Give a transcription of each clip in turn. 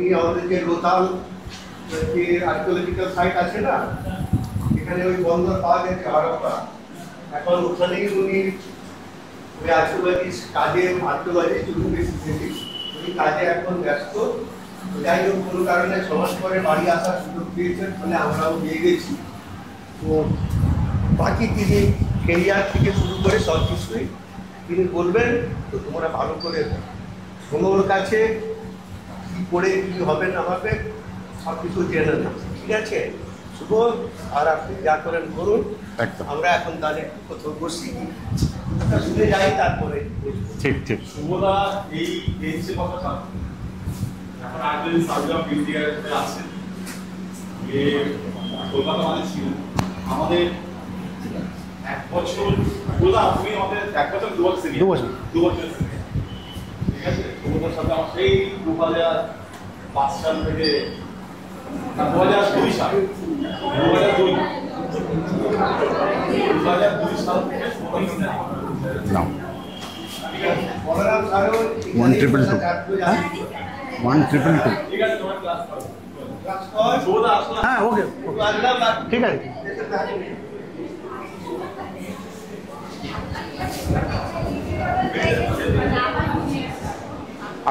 উনি আমাদের যে লোকাল যে আর্কিওলজিক্যাল সাইট আছে না, এখানে ওই বন্দর পাওয়া গেছে হারাপ্পা, এখন ওখানেই উনি ওই আর্কিওলজিস্ট কাজে আর্কিওলজিস্ট উনি কাজে এখন ব্যস্ত। যাই হোক, কোনো কারণে সমাজ পরে বাড়ি আসার সুযোগ পেয়েছেন, ফলে আমরাও দিয়ে গেছি। তো বাকি তিনি কেরিয়ার থেকে শুরু করে সব কিছুই তিনি বলবেন। তো তোমরা ভালো করে শোনোর কাছে কি করে কি হবে না হবে সব কিছু জেনে নেন, ঠিক আছে? শুভ, আর আপনি যা করেন করুন। আমরা এখন তাহলে কোথাও বসি, শুনে যাই, তারপরে ঠিক ঠিক। শুভদা এই বেঞ্চের কথা এখন আগে সার্ভে অফ ইন্ডিয়াতে আছেন, কলকাতা মানে ছিল আমাদের 1 বছর, আপনি আমাদের 1 বছর 2 বছর সিনিয়র, 2 বছর সিনিয়র, ঠিক আছে? তোমাদের সাথে আমার সেই 2005 সাল থেকে 2002 সাল 2002 সাল থেকে নাও বলরাম স্যারও 122 122 ঠিক আছে, তোমার ক্লাস করো। ক্লাস কর। শুভদা আসলে হ্যাঁ ওকে ঠিক আছে।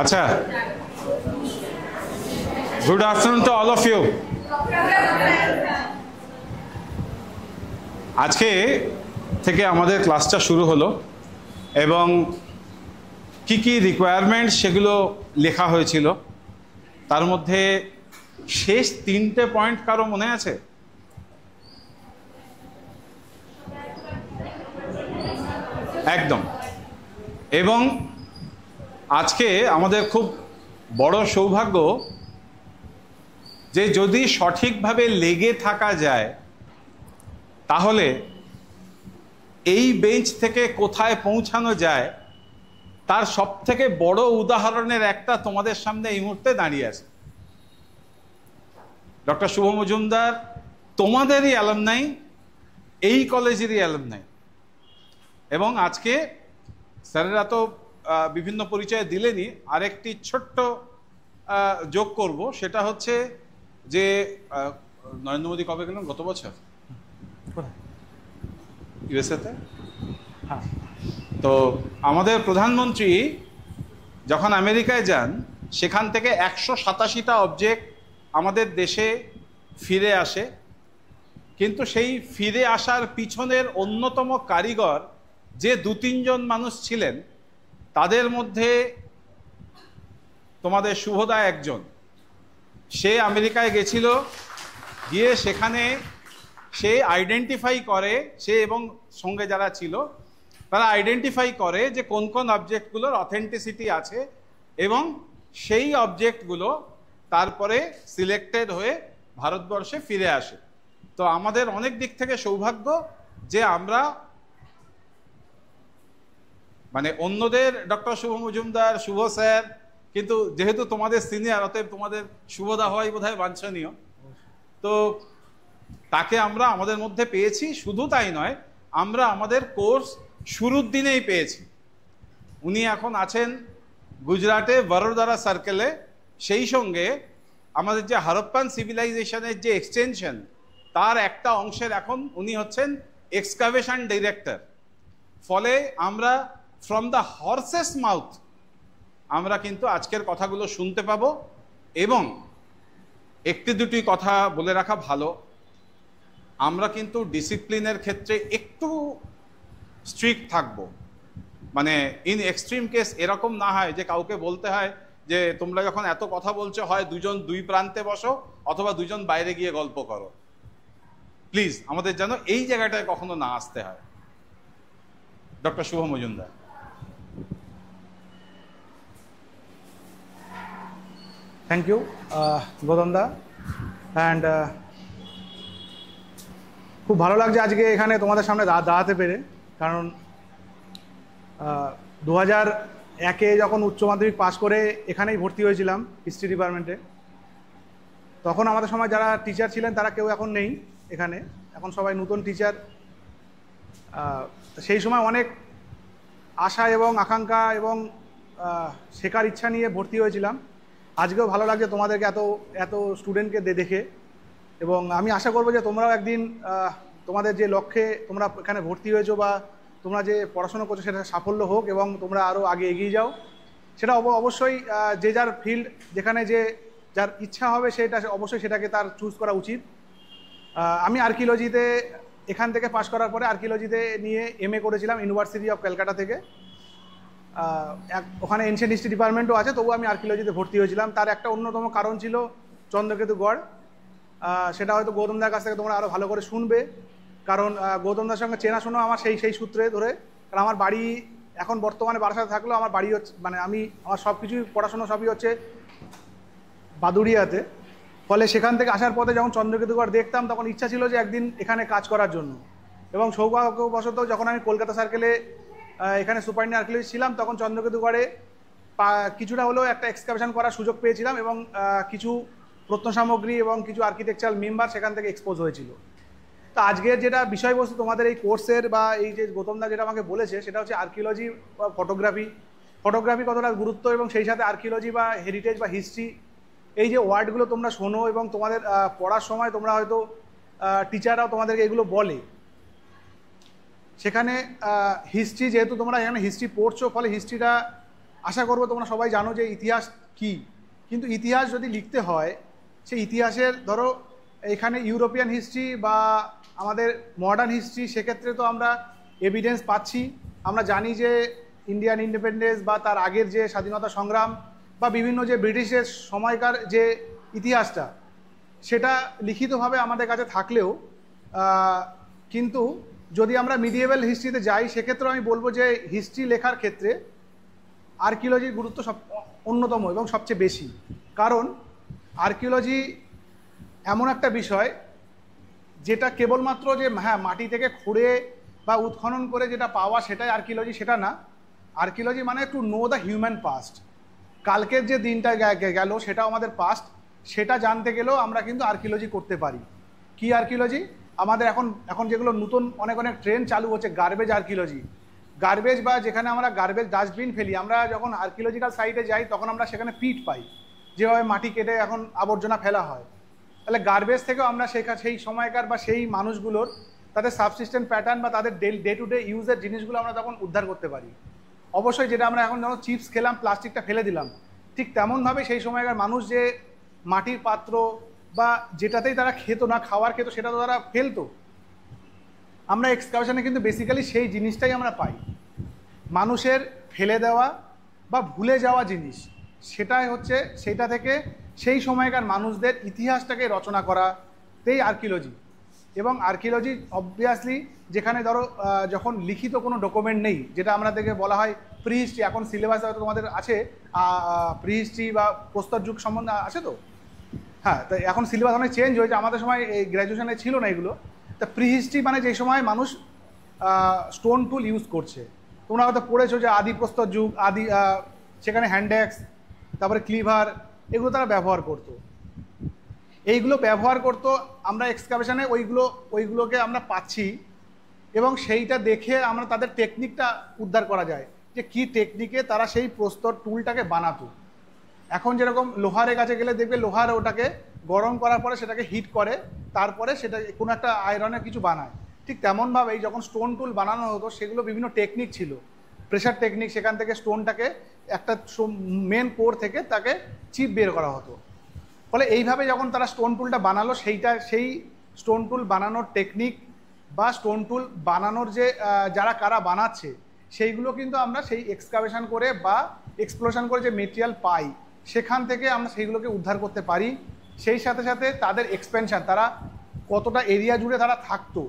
আচ্ছা, good afternoon to all of you. আজকে থেকে আমাদের ক্লাসটা শুরু হলো এবং কি কি রিকোয়ারমেন্ট সেগুলো লেখা হয়েছিল। তার মধ্যে শেষ 3টে পয়েন্ট কারো মনে আছে? একদম। এবং আজকে আমাদের খুব বড় সৌভাগ্য যে যদি সঠিকভাবে লেগে থাকা যায় তাহলে এই বেঞ্চ থেকে কোথায় পৌঁছানো যায় তার সবথেকে বড় উদাহরণের একটা তোমাদের সামনে এই মুহূর্তে দাঁড়িয়ে আছে। ডক্টর শুভ মজুমদার তোমাদেরই অ্যালামনাই, এই কলেজেরই অ্যালামনাই। এবং আজকে স্যারেরা তো বিভিন্ন পরিচয় দিলেনই, আরেকটি ছোট্ট যোগ করব, সেটা হচ্ছে যে নরেন্দ্র মোদী কবে গেলেন? গত বছর ইউএসএতে। হ্যাঁ, তো আমাদের প্রধানমন্ত্রী যখন আমেরিকায় যান সেখান থেকে 187টা অবজেক্ট আমাদের দেশে ফিরে আসে। কিন্তু সেই ফিরে আসার পিছনের অন্যতম কারিগর যে 2-3 জন মানুষ ছিলেন, তাদের মধ্যে তোমাদের শুভদা একজন। সে আমেরিকায় গেছিল, গিয়ে সেখানে সে আইডেন্টিফাই করে, সে এবং সঙ্গে যারা ছিল তারা আইডেন্টিফাই করে যে কোন কোন অবজেক্টগুলোর অথেন্টিসিটি আছে, এবং সেই অবজেক্টগুলো তারপরে সিলেক্টেড হয়ে ভারতবর্ষে ফিরে আসে। তো আমাদের অনেক দিক থেকে সৌভাগ্য যে আমরা মানে অন্যদের ডক্টর শুভ মজুমদার, শুভ স্যার, কিন্তু যেহেতু তোমাদের সিনিয়র অতএব তোমাদের শুভদা হওয়াই বোধহয় বাঞ্ছনীয়। তো তাকে আমরা আমাদের মধ্যে পেয়েছি। শুধু তাই নয়, আমরা আমাদের কোর্স শুরুর দিনেই পেয়েছি। উনি এখন আছেন গুজরাটে বড়োদরা সার্কেলে। সেই সঙ্গে আমাদের যে হারপ্পান সিভিলাইজেশনের যে এক্সটেনশন, তার একটা অংশের এখন উনি হচ্ছেন এক্সকাভেশন ডিরেক্টর। ফলে আমরা ফ্রম দ্য হর্সেস মাউথ আমরা কিন্তু আজকের কথাগুলো শুনতে পাবো। এবং একটি দুটি কথা বলে রাখা ভালো, আমরা কিন্তু ডিসিপ্লিনের ক্ষেত্রে একটু স্ট্রিক্ট থাকব। মানে ইন এক্সট্রিম কেস এরকম না হয় যে কাউকে বলতে হয় যে তোমরা যখন এত কথা বলছো হয় দুজন দুই প্রান্তে বসো অথবা দুজন বাইরে গিয়ে গল্প করো। প্লিজ আমাদের যেন এই জায়গাটায় কখনো না আসতে হয়। Doctor Shubho Majumdar. Thank you গৌতমদা। অ্যান্ড খুব ভালো লাগছে আজকে এখানে তোমাদের সামনে দাঁড়াতে পেরে, কারণ 2001-এ যখন উচ্চ মাধ্যমিক পাশ করে এখানেই ভর্তি হয়েছিলাম হিস্ট্রি ডিপার্টমেন্টে, তখন আমাদের সময় যারা টিচার ছিলেন তারা কেউ এখন নেই এখানে, এখন সবাই নতুন টিচার। সেই সময় অনেক আশা এবং আকাঙ্ক্ষা এবং শেখার ইচ্ছা নিয়ে ভর্তি হয়েছিলাম। আজকেও ভালো লাগছে তোমাদেরকে এত এত স্টুডেন্টকে দেখে, এবং আমি আশা করবো যে তোমরাও একদিন তোমাদের যে লক্ষ্যে তোমরা এখানে ভর্তি হয়েছো বা তোমরা যে পড়াশোনা করছো সেটা সাফল্য হোক এবং তোমরা আরও আগে এগিয়ে যাও। সেটা অবশ্যই যে যার ফিল্ড যেখানে যে যার ইচ্ছা হবে সেটা অবশ্যই সেটাকে তার চুজ করা উচিত। আমি আর্কিওলজিতে এখান থেকে পাশ করার পরে আর্কিওলজিতে নিয়ে MA করেছিলাম ইউনিভার্সিটি অফ ক্যালকাটা থেকে। ওখানে এনশিয়েন্ট হিস্ট্রি ডিপার্টমেন্টও আছে, তবু আমি আর্কিওলজিতে ভর্তি হয়েছিলাম। তার একটা অন্যতম কারণ ছিল চন্দ্রকেতু গড়। সেটা হয়তো গৌতম দার কাছ থেকে তোমরা আরও ভালো করে শুনবে, কারণ গৌতম দার সঙ্গে চেনাশোনা আমার সেই সূত্রে ধরে। কারণ আমার বাড়ি এখন বর্তমানে বারাসাতে থাকলেও আমার বাড়ি হচ্ছে মানে আমার সব কিছুই পড়াশোনা সবই হচ্ছে বাদুড়িয়াতে। ফলে সেখান থেকে আসার পথে যখন চন্দ্রকেতুগড় দেখতাম তখন ইচ্ছা ছিল যে একদিন এখানে কাজ করার জন্য। এবং সৌভাগ্যবশত যখন আমি কলকাতা সার্কেলে এখানে সুপারিনটেন্ডেন্ট আর্কিওলজি ছিলাম তখন চন্দ্রকেতুগড়ে কিছুটা হলেও একটা এক্সকাভেশন করার সুযোগ পেয়েছিলাম, এবং কিছু প্রত্নসামগ্রী এবং কিছু আর্কিটেকচারাল মেম্বার সেখান থেকে এক্সপোজ হয়েছিল। তো আজকের যেটা বিষয়বস্তু তোমাদের এই কোর্সের বা এই যে গৌতমদা যেটা আমাকে বলেছে সেটা হচ্ছে আর্কিওলজি বা ফটোগ্রাফি কতটা গুরুত্ব, এবং সেই সাথে আর্কিওলজি বা হেরিটেজ বা হিস্ট্রি এই যে ওয়ার্ডগুলো তোমরা শোনো এবং তোমাদের পড়ার সময় তোমরা হয়তো টিচাররাও তোমাদেরকে এগুলো বলে। সেখানে হিস্ট্রি যেহেতু তোমরা এখানে হিস্ট্রি পড়ছো, ফলে হিস্ট্রিটা আশা করবো তোমরা সবাই জানো যে ইতিহাস কি। কিন্তু ইতিহাস যদি লিখতে হয় সেই ইতিহাসের ধরো এখানে ইউরোপিয়ান হিস্ট্রি বা আমাদের মডার্ন হিস্ট্রি, সেক্ষেত্রে তো আমরা এভিডেন্স পাচ্ছি। আমরা জানি যে ইন্ডিয়ান ইন্ডিপেন্ডেন্স বা তার আগের যে স্বাধীনতা সংগ্রাম বা বিভিন্ন যে ব্রিটিশের সময়কার যে ইতিহাসটা সেটা লিখিতভাবে আমাদের কাছে থাকলেও কিন্তু যদি আমরা মিডিয়েভাল হিস্ট্রিতে যাই সেক্ষেত্রে আমি বলবো যে হিস্ট্রি লেখার ক্ষেত্রে আর্কিওলজির গুরুত্ব অন্যতম এবং সবচেয়ে বেশি। কারণ আর্কিওলজি এমন একটা বিষয় যেটা কেবলমাত্র যে হ্যাঁ মাটি থেকে খুঁড়ে বা উৎখনন করে যেটা পাওয়া সেটাই আর্কিওলজি, সেটা না। আর্কিওলজি মানে to know the human past. কালকের যে দিনটা গেল সেটাও আমাদের পাস্ট, সেটা জানতে গেলেও আমরা কিন্তু আর্কিওলজি করতে পারি। কি আর্কিওলজি? আমাদের এখন যেগুলো নতুন অনেক ট্রেন্ড চালু হচ্ছে গার্বেজ আর্কিওলজি। গার্বেজ বা যেখানে আমরা গার্বেজ ডাস্টবিন ফেলি, আমরা যখন আর্কিওলজিক্যাল সাইটে যাই তখন আমরা সেখানে পিট পাই, যেভাবে মাটি কেটে এখন আবর্জনা ফেলা হয়। তাহলে গার্বেজ থেকেও আমরা সেই সময়কার বা সেই মানুষগুলোর তাদের সাবসিস্টেন্ট প্যাটার্ন বা তাদের ডে টু ডে ইউজের জিনিসগুলো আমরা তখন উদ্ধার করতে পারি। অবশ্যই যেটা আমরা এখন যখন চিপস খেলাম প্লাস্টিকটা ফেলে দিলাম, ঠিক তেমনভাবে সেই সময়কার মানুষ যে মাটির পাত্র বা যেটাতেই তারা খেত না খাওয়ার খেত সেটা তো তারা ফেলতো। আমরা এক্সকাভেশনে কিন্তু বেসিক্যালি সেই জিনিসটাই আমরা পাই, মানুষের ফেলে দেওয়া বা ভুলে যাওয়া জিনিস। সেটাই হচ্ছে সেটা থেকে সেই সময়কার মানুষদের ইতিহাসটাকে রচনা করাতেই আর্কিওলজি। এবং আর্কিওলজি অবভিয়াসলি যেখানে ধরো যখন লিখিত কোনো ডকুমেন্ট নেই, যেটা আমাদেরকে বলা হয় প্রি হিস্ট্রি। এখন সিলেবাসে হয়তো তোমাদের আছে প্রি হিস্ট্রি বা প্রস্তর যুগ সম্বন্ধে আছে তো, হ্যাঁ। তো এখন সিলেবাস অনেক চেঞ্জ হয়েছে, আমাদের সময় এই গ্র্যাজুয়েশনে ছিল না এগুলো। তা প্রি হিস্ট্রি মানে যে সময় মানুষ স্টোন টুল ইউজ করছে। তোমরা হয়তো পড়েছো যে আদি প্রস্তর যুগ, সেখানে হ্যান্ডএক্স, তারপরে ক্লিভার, এগুলো তারা ব্যবহার করতো। এইগুলো ব্যবহার করতো, আমরা এক্সকাভেশনে ওইগুলোকে আমরা পাচ্ছি এবং সেইটা দেখে আমরা তাদের টেকনিকটা উদ্ধার করা যায় যে কী টেকনিকে তারা সেই প্রস্তর টুলটাকে বানাতো। এখন যেরকম লোহারের কাছে গেলে দেখবে লোহার ওটাকে গরম করার পরে সেটাকে হিট করে, তারপরে সেটা কোনো একটা আয়রনের কিছু বানায়। ঠিক তেমনভাবেই যখন স্টোন টুল বানানো হতো সেগুলো বিভিন্ন টেকনিক ছিল, প্রেশার টেকনিক। সেখান থেকে স্টোনটাকে একটা মেন কোর থেকে তাকে চিপ বের করা হতো। ফলে এইভাবে যখন তারা স্টোন টুলটা বানালো, সেই স্টোন টুল বানানোর টেকনিক বা স্টোন টুল বানানোর যে কারা বানাচ্ছে সেইগুলো কিন্তু আমরা সেই এক্সকাভেশন করে বা এক্সপ্লোরেশন করে যে মেটেরিয়াল পাই সেখান থেকে আমরা সেইগুলোকে উদ্ধার করতে পারি। সেই সাথে সাথে তাদের এক্সপেনশন, তারা কতটা এরিয়া জুড়ে তারা থাকতো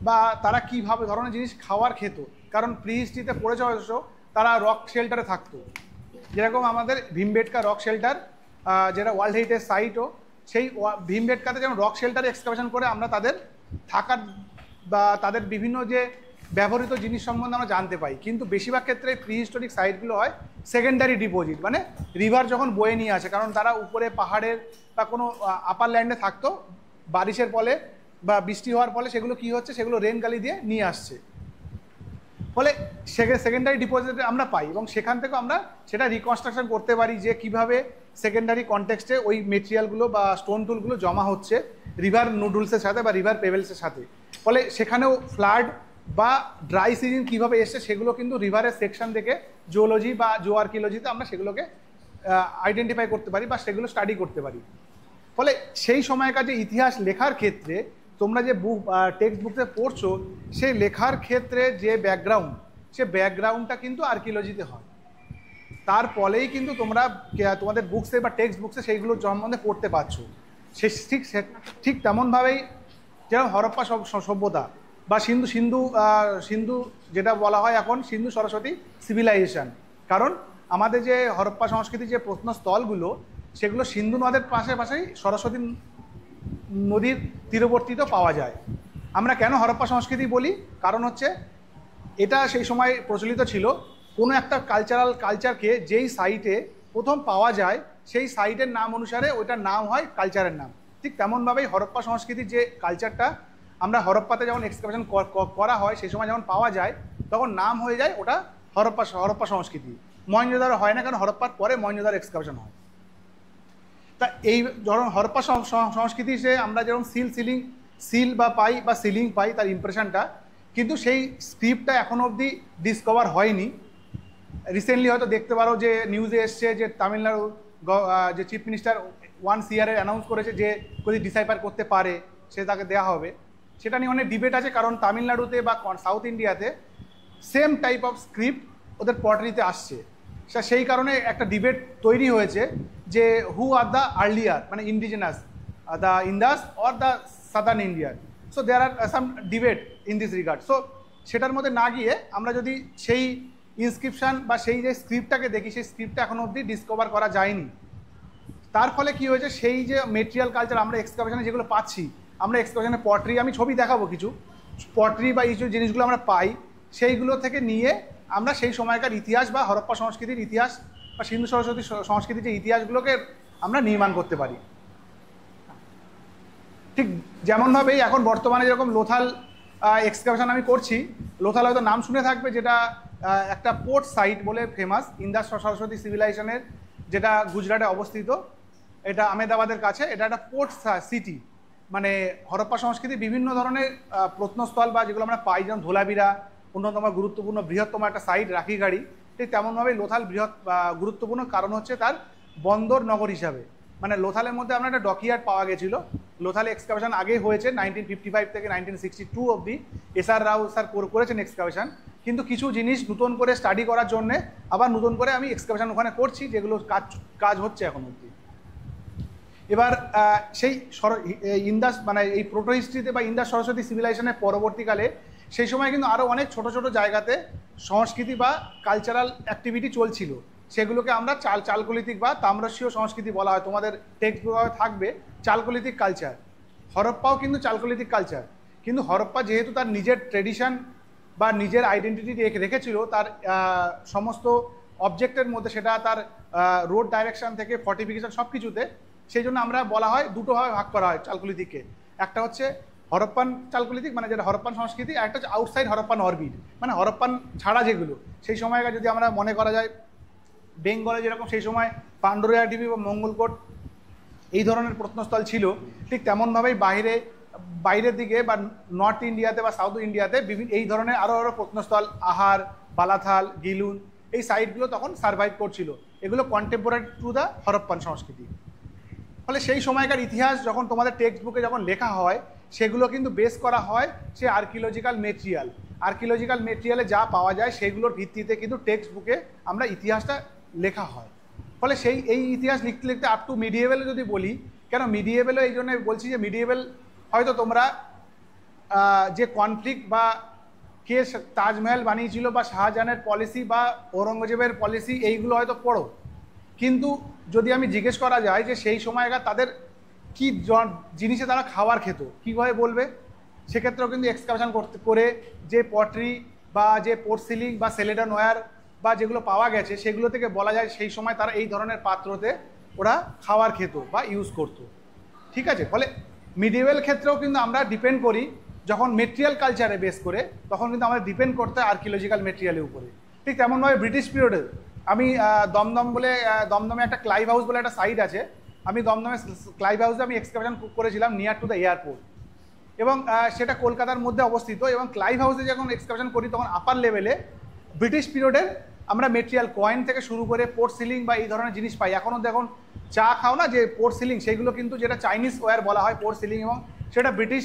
বা তারা কীভাবে ধরনের জিনিস খাওয়ার খেত। কারণ প্রি হিস্ট্রিতে পড়েছে অবশ্য তারা রক শেল্টারে থাকতো, যেরকম আমাদের ভীমবেটকা রক শেল্টার যেটা ওয়ার্ল্ড হেরিটেজ সাইটও, সেই ভীমবেটকাতে যেমন রক শেল্টারে এক্সকাভেশন করে আমরা তাদের থাকার বা তাদের বিভিন্ন যে ব্যবহৃত জিনিস সম্বন্ধে আমরা জানতে পাই। কিন্তু বেশিরভাগ ক্ষেত্রে প্রি হিস্টোরিক সাইটগুলো হয় সেকেন্ডারি ডিপোজিট, মানে রিভার যখন বয়ে নিয়ে আসে, কারণ তারা উপরে পাহাড়ের বা কোনো আপার ল্যান্ডে থাকতো, বারিশের ফলে বা বৃষ্টি হওয়ার ফলে সেগুলো কি হচ্ছে, সেগুলো রেন গালি দিয়ে নিয়ে আসছে। ফলে সেকেন্ডারি ডিপোজিটে আমরা পাই এবং সেখান থেকে আমরা সেটা রিকনস্ট্রাকশন করতে পারি যে কিভাবে সেকেন্ডারি কনটেক্সটে ওই মেটেরিয়ালগুলো বা স্টোন টুলগুলো জমা হচ্ছে রিভার নুডলসের সাথে বা রিভার পেভেলসের সাথে। ফলে সেখানেও ফ্লাড বা ড্রাই সিজন কীভাবে এসছে সেগুলো কিন্তু রিভারের সেকশন থেকে জিওলজি বা জিও আর্কিওলজিতে আমরা সেগুলোকে আইডেন্টিফাই করতে পারি বা সেগুলো স্টাডি করতে পারি। ফলে সেই সময়কার যে ইতিহাস লেখার ক্ষেত্রে তোমরা যে বুক টেক্সট বুকতে পড়ছো সেই লেখার ক্ষেত্রে যে ব্যাকগ্রাউন্ড, সে ব্যাকগ্রাউন্ডটা কিন্তু আর্কিওলজিতে হয়। তার ফলেই কিন্তু তোমরা তোমাদের বুকসে বা টেক্সট বুকসে সেইগুলো সম্বন্ধে পড়তে পারছো। সে ঠিক তেমনভাবেই যেরকম হরপ্পা সভ্যতা বা সিন্ধু যেটা বলা হয় এখন সিন্ধু সরস্বতী সিভিলাইজেশন, কারণ আমাদের যে হরপ্পা সংস্কৃতির যে প্রত্নস্থলগুলো সেগুলো সিন্ধু নদের পাশেই সরস্বতী নদীর তীরবর্তীতেও পাওয়া যায়। আমরা কেন হরপ্পা সংস্কৃতি বলি? কারণ হচ্ছে এটা সেই সময় প্রচলিত ছিল, কোনো একটা কালচারকে যেই সাইটে প্রথম পাওয়া যায় সেই সাইটের নাম অনুসারে ওইটার নাম হয় কালচারের নাম। ঠিক তেমনভাবেই হরপ্পা সংস্কৃতির যে কালচারটা আমরা হরপ্পাতে যখন এক্সকাভেশন করা হয় সেই সময় যখন পাওয়া যায় তখন নাম হয়ে যায় ওটা হরপ্পা সংস্কৃতি। মহেঞ্জোদারো হয় না, কারণ হরপ্পার পরে মহেঞ্জোদারো এক্সকাভেশন হয়। তা এই ধরুন হরপ্পা সংস্কৃতি সে আমরা যেরকম সিল বা পাই বা সিলিং পাই তার ইমপ্রেশনটা, কিন্তু সেই স্ক্রিপ্টটা এখনও অবধি ডিসকভার হয়নি। রিসেন্টলি হয়তো দেখতে পারো যে নিউজে এসছে যে তামিলনাড়ু যে চিফ মিনিস্টার 1 CR অ্যানাউন্স করেছে যে যদি ডিসাইফার করতে পারে সে তাকে দেওয়া হবে। সেটা নিয়ে অনেক ডিবেট আছে, কারণ তামিলনাড়ুতে বা সাউথ ইন্ডিয়াতে সেম টাইপ অফ স্ক্রিপ্ট ওদের পটারিতে আসছে। সেই কারণে একটা ডিবেট তৈরি হয়েছে যে হু আর দ্য আর্লিয়ার, মানে indigenous, the Indus or the southern Indian. So there are some debate in this regard. So সেটার মধ্যে না গিয়ে আমরা যদি সেই ইনস্ক্রিপশান বা সেই যে স্ক্রিপ্টটাকে দেখি, সেই স্ক্রিপ্টটা এখনও অবধি ডিসকভার করা যায়নি। তার ফলে কি হয়েছে, সেই যে মেটেরিয়াল কালচার আমরা এক্সকাভেশনে যেগুলো পাচ্ছি, আমরা এক্সকাভেশনে পটরি, আমি ছবি দেখাবো কিছু পটরি বা এই যে জিনিসগুলো আমরা পাই সেইগুলো থেকে নিয়ে আমরা সেই সময়কার ইতিহাস বা হরপ্পা সংস্কৃতির ইতিহাস বা সিন্ধু সরস্বতী সংস্কৃতির যে ইতিহাসগুলোকে আমরা নির্মাণ করতে পারি। ঠিক যেমনভাবেই এখন বর্তমানে যেরকম লোথাল এক্সকাভেশন আমি করছি, লোথাল হয়তো নাম শুনে থাকবে, যেটা একটা পোর্ট সাইট বলে ফেমাস, ইন্দাস সরস্বতী সিভিলাইজেশনের, যেটা গুজরাটে অবস্থিত। এটা আহমেদাবাদের কাছে, এটা একটা পোর্ট সিটি। মানে হরপ্পা সংস্কৃতি বিভিন্ন ধরনের প্রত্নস্থল বা যেগুলো আমরা পাই, যেমন ধোলাবিরা অন্যতম গুরুত্বপূর্ণ বৃহত্তম একটা সাইট, রাখিগাড়ি। ঠিক তেমনভাবেই লোথাল গুরুত্বপূর্ণ, কারণ হচ্ছে তার বন্দর নগর হিসাবে। মানে লোথালের মধ্যে আমরা একটা ডকইয়ার্ড পাওয়া গেছিলো। লোথালে এক্সকাভেশন আগেই হয়েছে 1955 থেকে 1962 অবধি SR রাও স্যার করেছেন এক্সকাভেশন, কিন্তু কিছু জিনিস নতুন করে স্টাডি করার জন্যে আবার নতুন করে আমি এক্সকাভেশন ওখানে করছি, যেগুলো কাজ হচ্ছে এখন অবধি। এবার সেই ইন্দাস মানে এই প্রোটো হিস্ট্রিতে বা ইন্দাস সরস্বতী সিভিলাইজেশনের পরবর্তীকালে সেই সময় কিন্তু আরও অনেক ছোট ছোট জায়গাতে সংস্কৃতি বা কালচারাল অ্যাক্টিভিটি চলছিল, সেগুলোকে আমরা চালকোলিথিক বা তাম্রশীয় সংস্কৃতি বলা হয়। তোমাদের টেক্সট বইয়ে থাকবে চালকোলিথিক কালচার। হরপ্পাও কিন্তু চালকোলিথিক কালচার, কিন্তু হরপ্পা যেহেতু তার নিজের ট্রেডিশন বা নিজের আইডেন্টিটি রেখেছিল তার সমস্ত অবজেক্টের মধ্যে, সেটা তার রোড ডাইরেকশন থেকে ফর্টিফিকেশন সব কিছুতে, সেই জন্য আমরা বলা হয় দুটোভাবে ভাগ করা হয় চালকোলিথিককে। একটা হচ্ছে হরপ্পান চালকোলিথিক, মানে যেটা হরপ্পান সংস্কৃতি, আর একটা হচ্ছে আউটসাইড হরপ্পান অরবিট, মানে হরপ্পান ছাড়া যেগুলো। সেই সময়কার যদি আমরা মনে করা যায় বেঙ্গলে যেরকম সেই সময় পান্ডুরিয়া ঢিবি বা মঙ্গলকোট এই ধরনের প্রত্নস্থল ছিল, ঠিক তেমনভাবেই বাইরের দিকে বা নর্থ ইন্ডিয়াতে বা সাউথ ইন্ডিয়াতে বিভিন্ন এই ধরনের আরও প্রত্নস্থল, আহার, বালাথাল, গিলুন, এই সাইটগুলো তখন সার্ভাইভ করছিল। এগুলো কন্টেম্পোরারি টু দ্য হরপ্পান সংস্কৃতি। ফলে সেই সময়কার ইতিহাস যখন তোমাদের টেক্সট বুকে যখন লেখা হয়, সেগুলো কিন্তু বেস করা হয় সে আর্কিওলজিক্যাল মেটেরিয়ালে যা পাওয়া যায় সেগুলোর ভিত্তিতে কিন্তু টেক্সট বুকে আমরা ইতিহাসটা লেখা হয়। ফলে এই ইতিহাস লিখতে লিখতে আপ টু মিডিয়েভেলে যদি বলি, কেন মিডিয়েভেলে এই জন্য বলছি যে মিডিয়েভেল হয়তো তোমরা যে কনফ্লিক্ট বা কে তাজমহল বানিয়েছিল বা শাহজাহানের পলিসি বা ঔরঙ্গজেবের পলিসি এইগুলো হয়তো পড়ো, কিন্তু যদি আমি জিজ্ঞেস করা যায় যে সেই সময়কার তাদের কি জিনিসে তারা খাবার খেত, কীভাবে বলবে? সেক্ষেত্রেও কিন্তু এক্সকাভেশন করে যে পটরি বা যে পোর্সিলিং বা সেলেডন ওয়্যার বা যেগুলো পাওয়া গেছে সেগুলো থেকে বলা যায় সেই সময় তারা এই ধরনের পাত্রতে ওরা খাবার খেত বা ইউজ করত। ঠিক আছে, ফলে মিডিয়েভেল ক্ষেত্রেও কিন্তু আমরা ডিপেন্ড করি, যখন মেটেরিয়াল কালচারে বেস করে তখন কিন্তু আমাদের ডিপেন্ড করতে হয় আর্কিওলজিক্যাল মেটেরিয়ালের উপরে। ঠিক তেমনভাবে ব্রিটিশ পিরিয়ডে আমি দমদম বলে দমদমে একটা ক্লাইভ হাউস বলে একটা সাইট আছে, আমি দমদমে ক্লাইভ হাউসে আমি এক্সকাভেশন করেছিলাম নিয়ার টু দ্য এয়ারপোর্ট, এবং সেটা কলকাতার মধ্যে অবস্থিত। এবং ক্লাইভ হাউসে যখন এক্সকাভেশন করি তখন আপার লেভেলে ব্রিটিশ পিরিয়ডের আমরা মেটেরিয়াল কয়েন থেকে শুরু করে পোর্ট সিলিং বা এই ধরনের জিনিস পাই। এখনও দেখুন চা খাও না যে পোর্ট সিলিং, সেইগুলো কিন্তু যেটা চাইনিজ ওয়্যার বলা হয় পোর্ট সিলিং, এবং সেটা ব্রিটিশ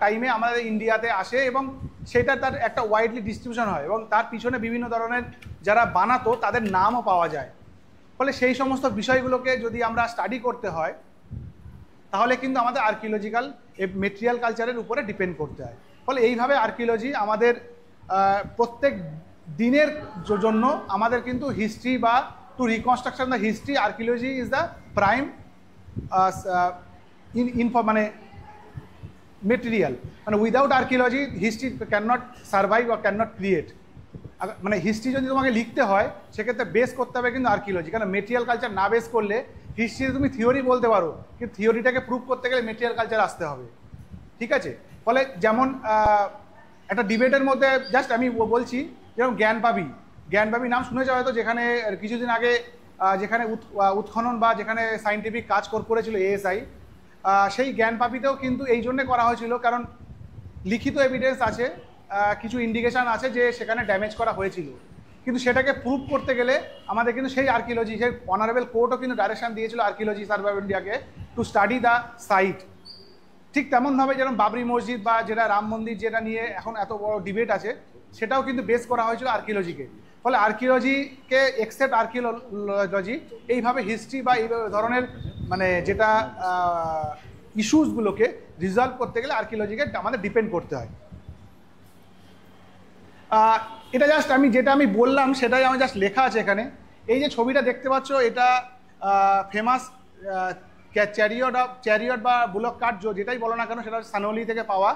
টাইমে আমাদের ইন্ডিয়াতে আসে এবং সেটা তার একটা ওয়াইডলি ডিস্ট্রিবিউশন হয়, এবং তার পিছনে বিভিন্ন ধরনের যারা বানাতো তাদের নামও পাওয়া যায়। ফলে সেই সমস্ত বিষয়গুলোকে যদি আমরা স্টাডি করতে হয় তাহলে কিন্তু আমাদের আর্কিওলজিক্যাল মেটেরিয়াল কালচারের উপরে ডিপেন্ড করতে হয়। ফলে এইভাবে আর্কিওলজি আমাদের প্রত্যেক দিনের জন্য আমাদের কিন্তু হিস্ট্রি বা to reconstruction the history, archaeology is the prime মানে মেটেরিয়াল। মানে without archaeology history can not survive or can not create. মানে হিস্ট্রি যদি তোমাকে লিখতে হয় সেক্ষেত্রে বেস করতে হবে কিন্তু আর্কিওলজি, কারণ মেটেরিয়াল কালচার না বেস করলে হিস্ট্রি তুমি থিওরি বলতে পারো, কিন্তু থিওরিটাকে প্রুভ করতে গেলে মেটেরিয়াল কালচার আসতে হবে, ঠিক আছে? ফলে যেমন একটা ডিবেটের মধ্যে জাস্ট আমি বলছি, যেমন জ্ঞানবাবী নাম শুনেছ হয়তো, যেখানে কিছুদিন আগে যেখানে উৎখনন বা যেখানে সায়েন্টিফিক কাজ করেছিল এএসআই, সেই জ্ঞানবাপীতেও কিন্তু এই জন্যে করা হয়েছিল কারণ লিখিত এভিডেন্স আছে, কিছু ইন্ডিকেশান আছে যে সেখানে ড্যামেজ করা হয়েছিল, কিন্তু সেটাকে প্রুভ করতে গেলে আমাদের কিন্তু সেই আর্কিওলজি, সেই অনারেবল কোর্টও কিন্তু ডাইরেকশন দিয়েছিল আর্কিওলজি সার্ভে অফ ইন্ডিয়াকে টু স্টাডি দ্য সাইট। ঠিক তেমনভাবে যেরকম বাবরি মসজিদ বা যেটা রাম মন্দির, যেটা নিয়ে এখন এত বড় ডিবেট আছে, সেটাও কিন্তু বেস করা হয়েছিল আর্কিওলজিকে। ফলে আর্কিওলজিকে এক্সেপ্ট আর্কিওলজি এইভাবে হিস্ট্রি বা এই ধরনের মানে যেটা ইস্যুসগুলোকে রিজলভ করতে গেলে আর্কিওলজিকে আমাদের ডিপেন্ড করতে হয়। এটা জাস্ট যেটা আমি বললাম সেটাই আমি জাস্ট লেখা আছে এখানে। এই যে ছবিটা দেখতে পাচ্ছ এটা ফেমাস চ্যারিয়ট বা বুলক কার্ট যেটাই বলো না কেন, সেটা সানোলি থেকে পাওয়া,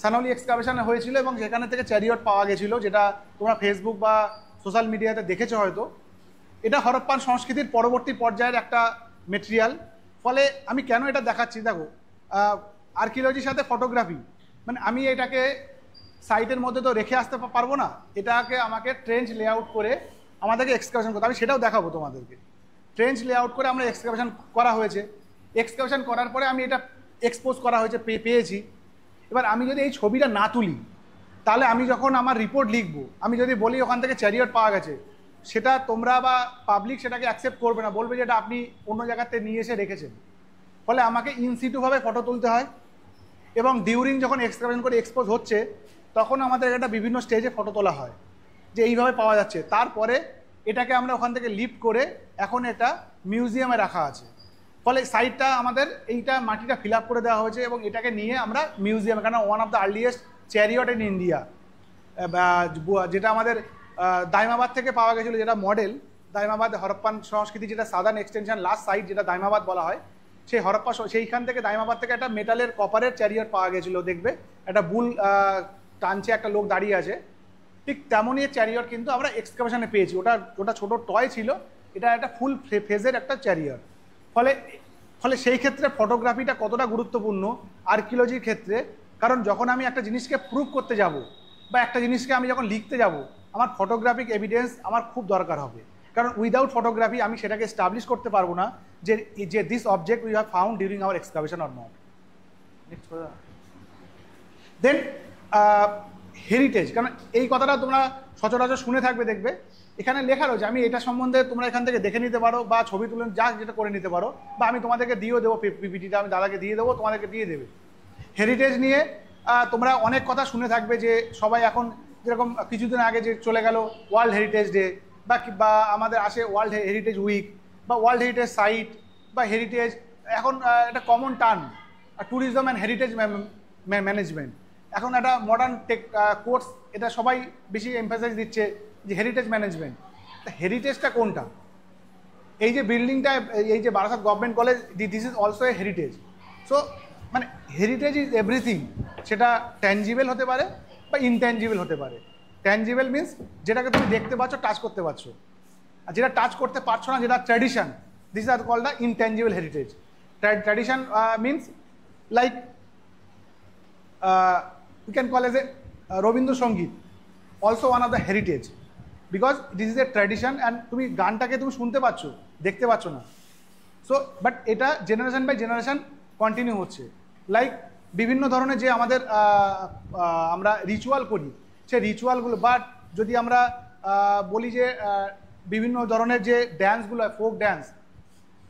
সানোলি এক্সকাভেশনে হয়েছিল এবং সেখানে থেকে চ্যারিয়ট পাওয়া গেছিলো, যেটা তোমরা ফেসবুক বা সোশ্যাল মিডিয়াতে দেখেছো হয়তো। এটা হরপ্পান সংস্কৃতির পরবর্তী পর্যায়ের একটা মেটেরিয়াল। ফলে আমি কেন এটা দেখাচ্ছি, দেখো আর্কিওলজির সাথে ফটোগ্রাফি, মানে আমি এটাকে সাইটের মধ্যে তো রেখে আসতে পারবো না, এটাকে আমাকে ট্রেঞ্চ লেআউট করে আমাদেরকে এক্সকাভেশন করতে, আমি সেটাও দেখাবো তোমাদেরকে। ট্রেঞ্চ লেআউট করে আমরা এক্সকাভেশন করা হয়েছে, এক্সকাভেশন করার পরে আমি এটা এক্সপোজ করা হয়েছে পেয়েছি। এবার আমি যদি এই ছবিটা না তুলি তাহলে আমি যখন আমার রিপোর্ট লিখবো, আমি যদি বলি ওখান থেকে চ্যারিয়ট পাওয়া গেছে, সেটা তোমরা বা পাবলিক সেটাকে অ্যাকসেপ্ট করবে না, বলবে যে এটা আপনি অন্য জায়গাতে নিয়ে এসে রেখেছেন। ফলে আমাকে ইনসিটুভাবে ফটো তুলতে হয়, এবং ডিউরিং যখন এক্সকাভেশন করে এক্সপোজ হচ্ছে তখন আমাদের একটা বিভিন্ন স্টেজে ফটো তোলা হয় যে এইভাবে পাওয়া যাচ্ছে। তারপরে এটাকে আমরা ওখান থেকে লিফট করে এখন এটা মিউজিয়ামে রাখা আছে। ফলে সাইটটা আমাদের এইটা মাটিটা ফিল আপ করে দেওয়া হয়েছে এবং এটাকে নিয়ে আমরা মিউজিয়ামে, কারণ one of the earliest chariot in India, যেটা আমাদের দাইমাবাদ থেকে পাওয়া গেছিলো, যেটা মডেল দাইমাবাদ হরপ্পান সংস্কৃতি, যেটা সাদার্ন এক্সটেনশন লাস্ট সাইট যেটা দাইমাবাদ বলা হয়, সেই হরপ্পা সেইখান থেকে দাইমাবাদ থেকে একটা মেটালের কপারের চ্যারিয়ট পাওয়া গেছিলো। দেখবে একটা বুল টানছে, একটা লোক দাঁড়িয়ে আছে, ঠিক তেমনই চ্যারিয়ট কিন্তু আমরা এক্সকাভেশনে পেয়েছি। ওটা ছোটো টয় ছিল, এটা একটা ফুল ফেজের একটা চ্যারিয়ট। ফলে সেই ক্ষেত্রে ফটোগ্রাফিটা কতটা গুরুত্বপূর্ণ আর্কিওলজির ক্ষেত্রে, কারণ যখন আমি একটা জিনিসকে প্রুভ করতে যাব বা একটা জিনিসকে আমি যখন লিখতে যাব, আমার ফটোগ্রাফিক এভিডেন্স আমার খুব দরকার হবে, কারণ উইদাউট ফটোগ্রাফি আমি সেটাকে এস্টাবলিশ করতে পারবো না যে this object we have found during our excavation or not. Next then heritage, কারণ এই কথাটা তোমরা সচরাচর শুনে থাকবে, দেখবে এখানে লেখা রয়েছে, আমি এটা সম্বন্ধে তোমরা এখান থেকে দেখে নিতে পারো বা ছবি তুলে যেটা করে নিতে পারো, বা আমি তোমাদেরকে দিয়েও দেবো, পিপিটিটা আমি দাদাকে দিয়ে দেবো, তোমাদেরকে দিয়ে দেবে। হেরিটেজ নিয়ে তোমরা অনেক কথা শুনে থাকবে, যে সবাই এখন যেরকম কিছুদিন আগে যে চলে গেল ওয়ার্ল্ড হেরিটেজ ডে, বা আমাদের আসে ওয়ার্ল্ড হেরিটেজ উইক বা ওয়ার্ল্ড হেরিটেজ সাইট বা হেরিটেজ, এখন একটা common term tourism and heritage management, এখন একটা মডার্ন কোর্স, এটা সবাই বেশি এমফাসাইজ দিচ্ছে যে হেরিটেজ ম্যানেজমেন্ট। তা হেরিটেজটা কোনটা? এই যে বিল্ডিংটা, এই যে Barasat government college, this is also a heritage. So মানে হেরিটেজ ইজ এভরিথিং, সেটা ট্যাঞ্জিবল হতে পারে বা ইনট্যাঞ্জিবল হতে পারে। ট্যাঞ্জিবল মিনস যেটাকে তুমি দেখতে পাচ্ছ, টাচ করতে পারছো, আর যেটা টাচ করতে পারছো না, যেটা tradition, this are called the intangible heritage. Tradition means like we can call as a Robindra Sangeet, also one of the heritage, because this is a tradition and তুমি গানটাকে তুমি শুনতে পাচ্ছ, দেখতে পাচ্ছ না। সো বাট এটা জেনারেশন বাই জেনারেশন কন্টিনিউ হচ্ছে। লাইক বিভিন্ন ধরনের যে আমাদের আমরা রিচুয়াল করি, সেই রিচুয়ালগুলো, বাট যদি আমরা বলি যে বিভিন্ন ধরনের যে ড্যান্সগুলো, ফোক ড্যান্স,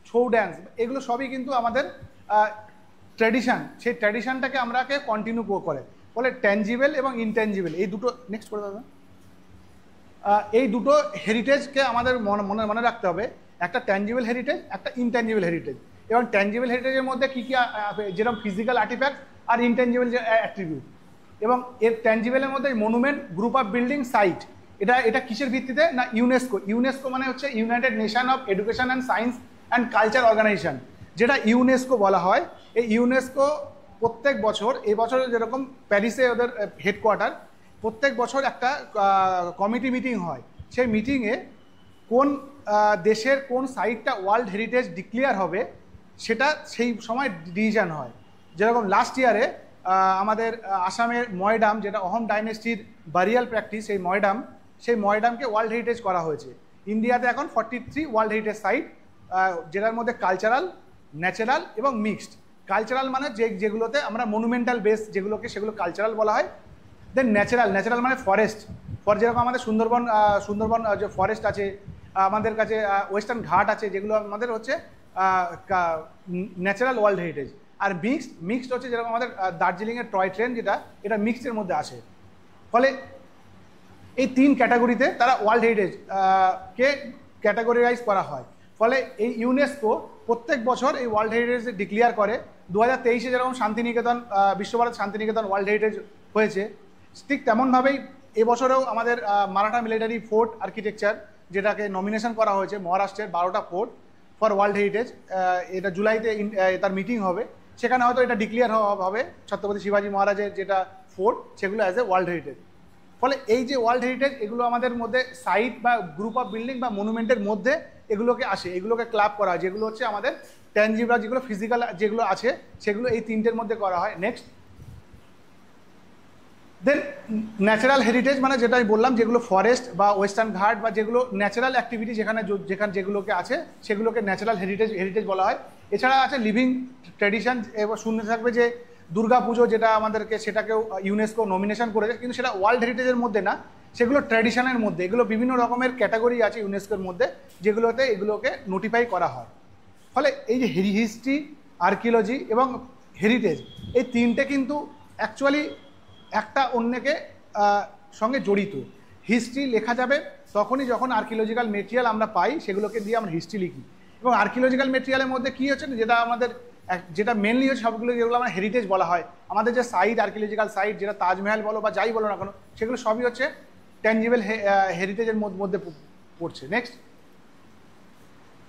ছৌ ড্যান্স, এগুলো সবই কিন্তু আমাদের ট্র্যাডিশান। সেই ট্র্যাডিশানটাকে আমরাকে কন্টিনিউ করে বলে ট্যাঞ্জিবল এবং ইনট্যাঞ্জিবল, এই দুটো নেক্সট করে দাদা। এই দুটো হেরিটেজকে আমাদের মনে রাখতে হবে, একটা ট্যাঞ্জিবল হেরিটেজ, একটা ইনট্যাঞ্জিবল হেরিটেজ। এবং ট্যাঞ্জিবল হেরিটেজের মধ্যে কী কী, যেরকম ফিজিক্যাল আর্টিফ্যাক্ট আর ইনট্যাঞ্জিবল যে অ্যাট্রিবিউট। এবং এর ট্যাঞ্জিবলের মধ্যে monument, group of building, site. এটা কিসের ভিত্তিতে না ইউনেস্কো। ইউনেস্কো মানে হচ্ছে United Nation of Education and Science and Culture Organisation, যেটা ইউনেস্কো বলা হয়। এই ইউনেস্কো প্রত্যেক বছর, এই বছর যেরকম প্যারিসে ওদের হেডকোয়ার্টার, প্রত্যেক বছর একটা কমিটি মিটিং হয়। সেই মিটিংয়ে কোন দেশের কোন সাইটটা ওয়ার্ল্ড হেরিটেজ ডিক্লেয়ার হবে সেটা সেই সময় ডিসিশন হয়। যেরকম লাস্ট ইয়ারে আমাদের আসামের ময়ডাম, যেটা অহোম ডাইনেস্টির বারিয়াল প্র্যাকটিস, সেই ময়ডামকে ওয়ার্ল্ড হেরিটেজ করা হয়েছে। ইন্ডিয়াতে এখন 43 ওয়ার্ল্ড হেরিটেজ সাইট, যেটার মধ্যে কালচারাল, ন্যাচারাল এবং মিক্সড। কালচারাল মানে যেগুলোতে আমরা মনুমেন্টাল বেস যেগুলোকে, সেগুলো কালচারাল বলা হয়। দেন ন্যাচারাল মানে ফরেস্ট, যেরকম আমাদের সুন্দরবন যে ফরেস্ট আছে, আমাদের কাছে ওয়েস্টার্ন ঘাট আছে, যেগুলো আমাদের হচ্ছে ন্যাচারাল ওয়ার্ল্ড হেরিটেজ। আর মিক্সড হচ্ছে যেরকম আমাদের দার্জিলিংয়ের টয় ট্রেন, যেটা এটা মিক্সডের মধ্যে আসে। ফলে এই 3 ক্যাটাগরিতে তারা ওয়ার্ল্ড হেরিটেজ কে ক্যাটাগরিরাইজ করা হয়। ফলে এই ইউনেস্কো প্রত্যেক বছর এই ওয়ার্ল্ড হেরিটেজ ডিক্লেয়ার করে। 2023-এ যেরকম শান্তিনিকেতন, বিশ্বভারত শান্তিনিকেতন ওয়ার্ল্ড হেরিটেজ হয়েছে, ঠিক তেমনভাবেই এবছরেও আমাদের মারাঠা মিলিটারি ফোর্ট আর্কিটেকচার, যেটাকে নমিনেশন করা হয়েছে মহারাষ্ট্রের 12টা ফোর্ট ফর ওয়ার্ল্ড হেরিটেজ। এটা জুলাইতে তার মিটিং হবে, সেখানে হয়তো এটা ডিক্লেয়ার হবে ছত্রপতি শিবাজী মহারাজের যেটা ফোর্ট, সেগুলো অ্যাজ এ ওয়ার্ল্ড হেরিটেজ। ফলে এই যে ওয়ার্ল্ড হেরিটেজ, এগুলো আমাদের মধ্যে সাইট বা গ্রুপ অফ বিল্ডিং বা মনুমেন্টের মধ্যে এগুলোকে আসে, এগুলোকে ক্লাব করা, যেগুলো হচ্ছে আমাদের ট্যাঞ্জিবল, যেগুলো ফিজিক্যাল যেগুলো আছে, সেগুলো এই 3টের মধ্যে করা হয়। নেক্সট, দেন ন্যাচারাল হেরিটেজ মানে যেটা আমি বললাম, যেগুলো ফরেস্ট বা ওয়েস্টার্ন ঘাট বা যেগুলো ন্যাচারাল অ্যাক্টিভিটি যেগুলোকে আছে, সেগুলোকে ন্যাচারাল হেরিটেজ বলা হয়। এছাড়া আছে লিভিং ট্র্যাডিশন। এবার শুনতে থাকবে যে দুর্গা পুজো, যেটা আমাদেরকে, সেটাকেও ইউনেস্কো নমিনেশন করেছে, কিন্তু সেটা ওয়ার্ল্ড হেরিটেজের মধ্যে না, সেগুলো ট্র্যাডিশনের মধ্যে। এগুলো বিভিন্ন রকমের ক্যাটাগরি আছে ইউনেস্কোর মধ্যে, যেগুলোতে এগুলোকে নোটিফাই করা হয়। ফলে এই যে হিস্ট্রি, আর্কিওলজি এবং হেরিটেজ, এই 3টে কিন্তু অ্যাকচুয়ালি একটা অন্যকে সঙ্গে জড়িত। হিস্ট্রি লেখা যাবে তখনই যখন আর্কিওলজিক্যাল মেটেরিয়াল আমরা পাই, সেগুলোকে দিয়ে আমরা হিস্ট্রি লিখি। এবং আর্কিওলজিক্যাল মেটেরিয়ালের মধ্যে কী হচ্ছে না, যেটা মেনলি হচ্ছে সবগুলো যেগুলো আমরা হেরিটেজ বলা হয়, আমাদের যে সাইট, আর্কিওলজিক্যাল সাইট, যেটা তাজমহল বলো বা যাই বলো না কেন, সেগুলো সবই হচ্ছে ট্যাঞ্জিবল হেরিটেজের মধ্যে পড়ছে। নেক্সট,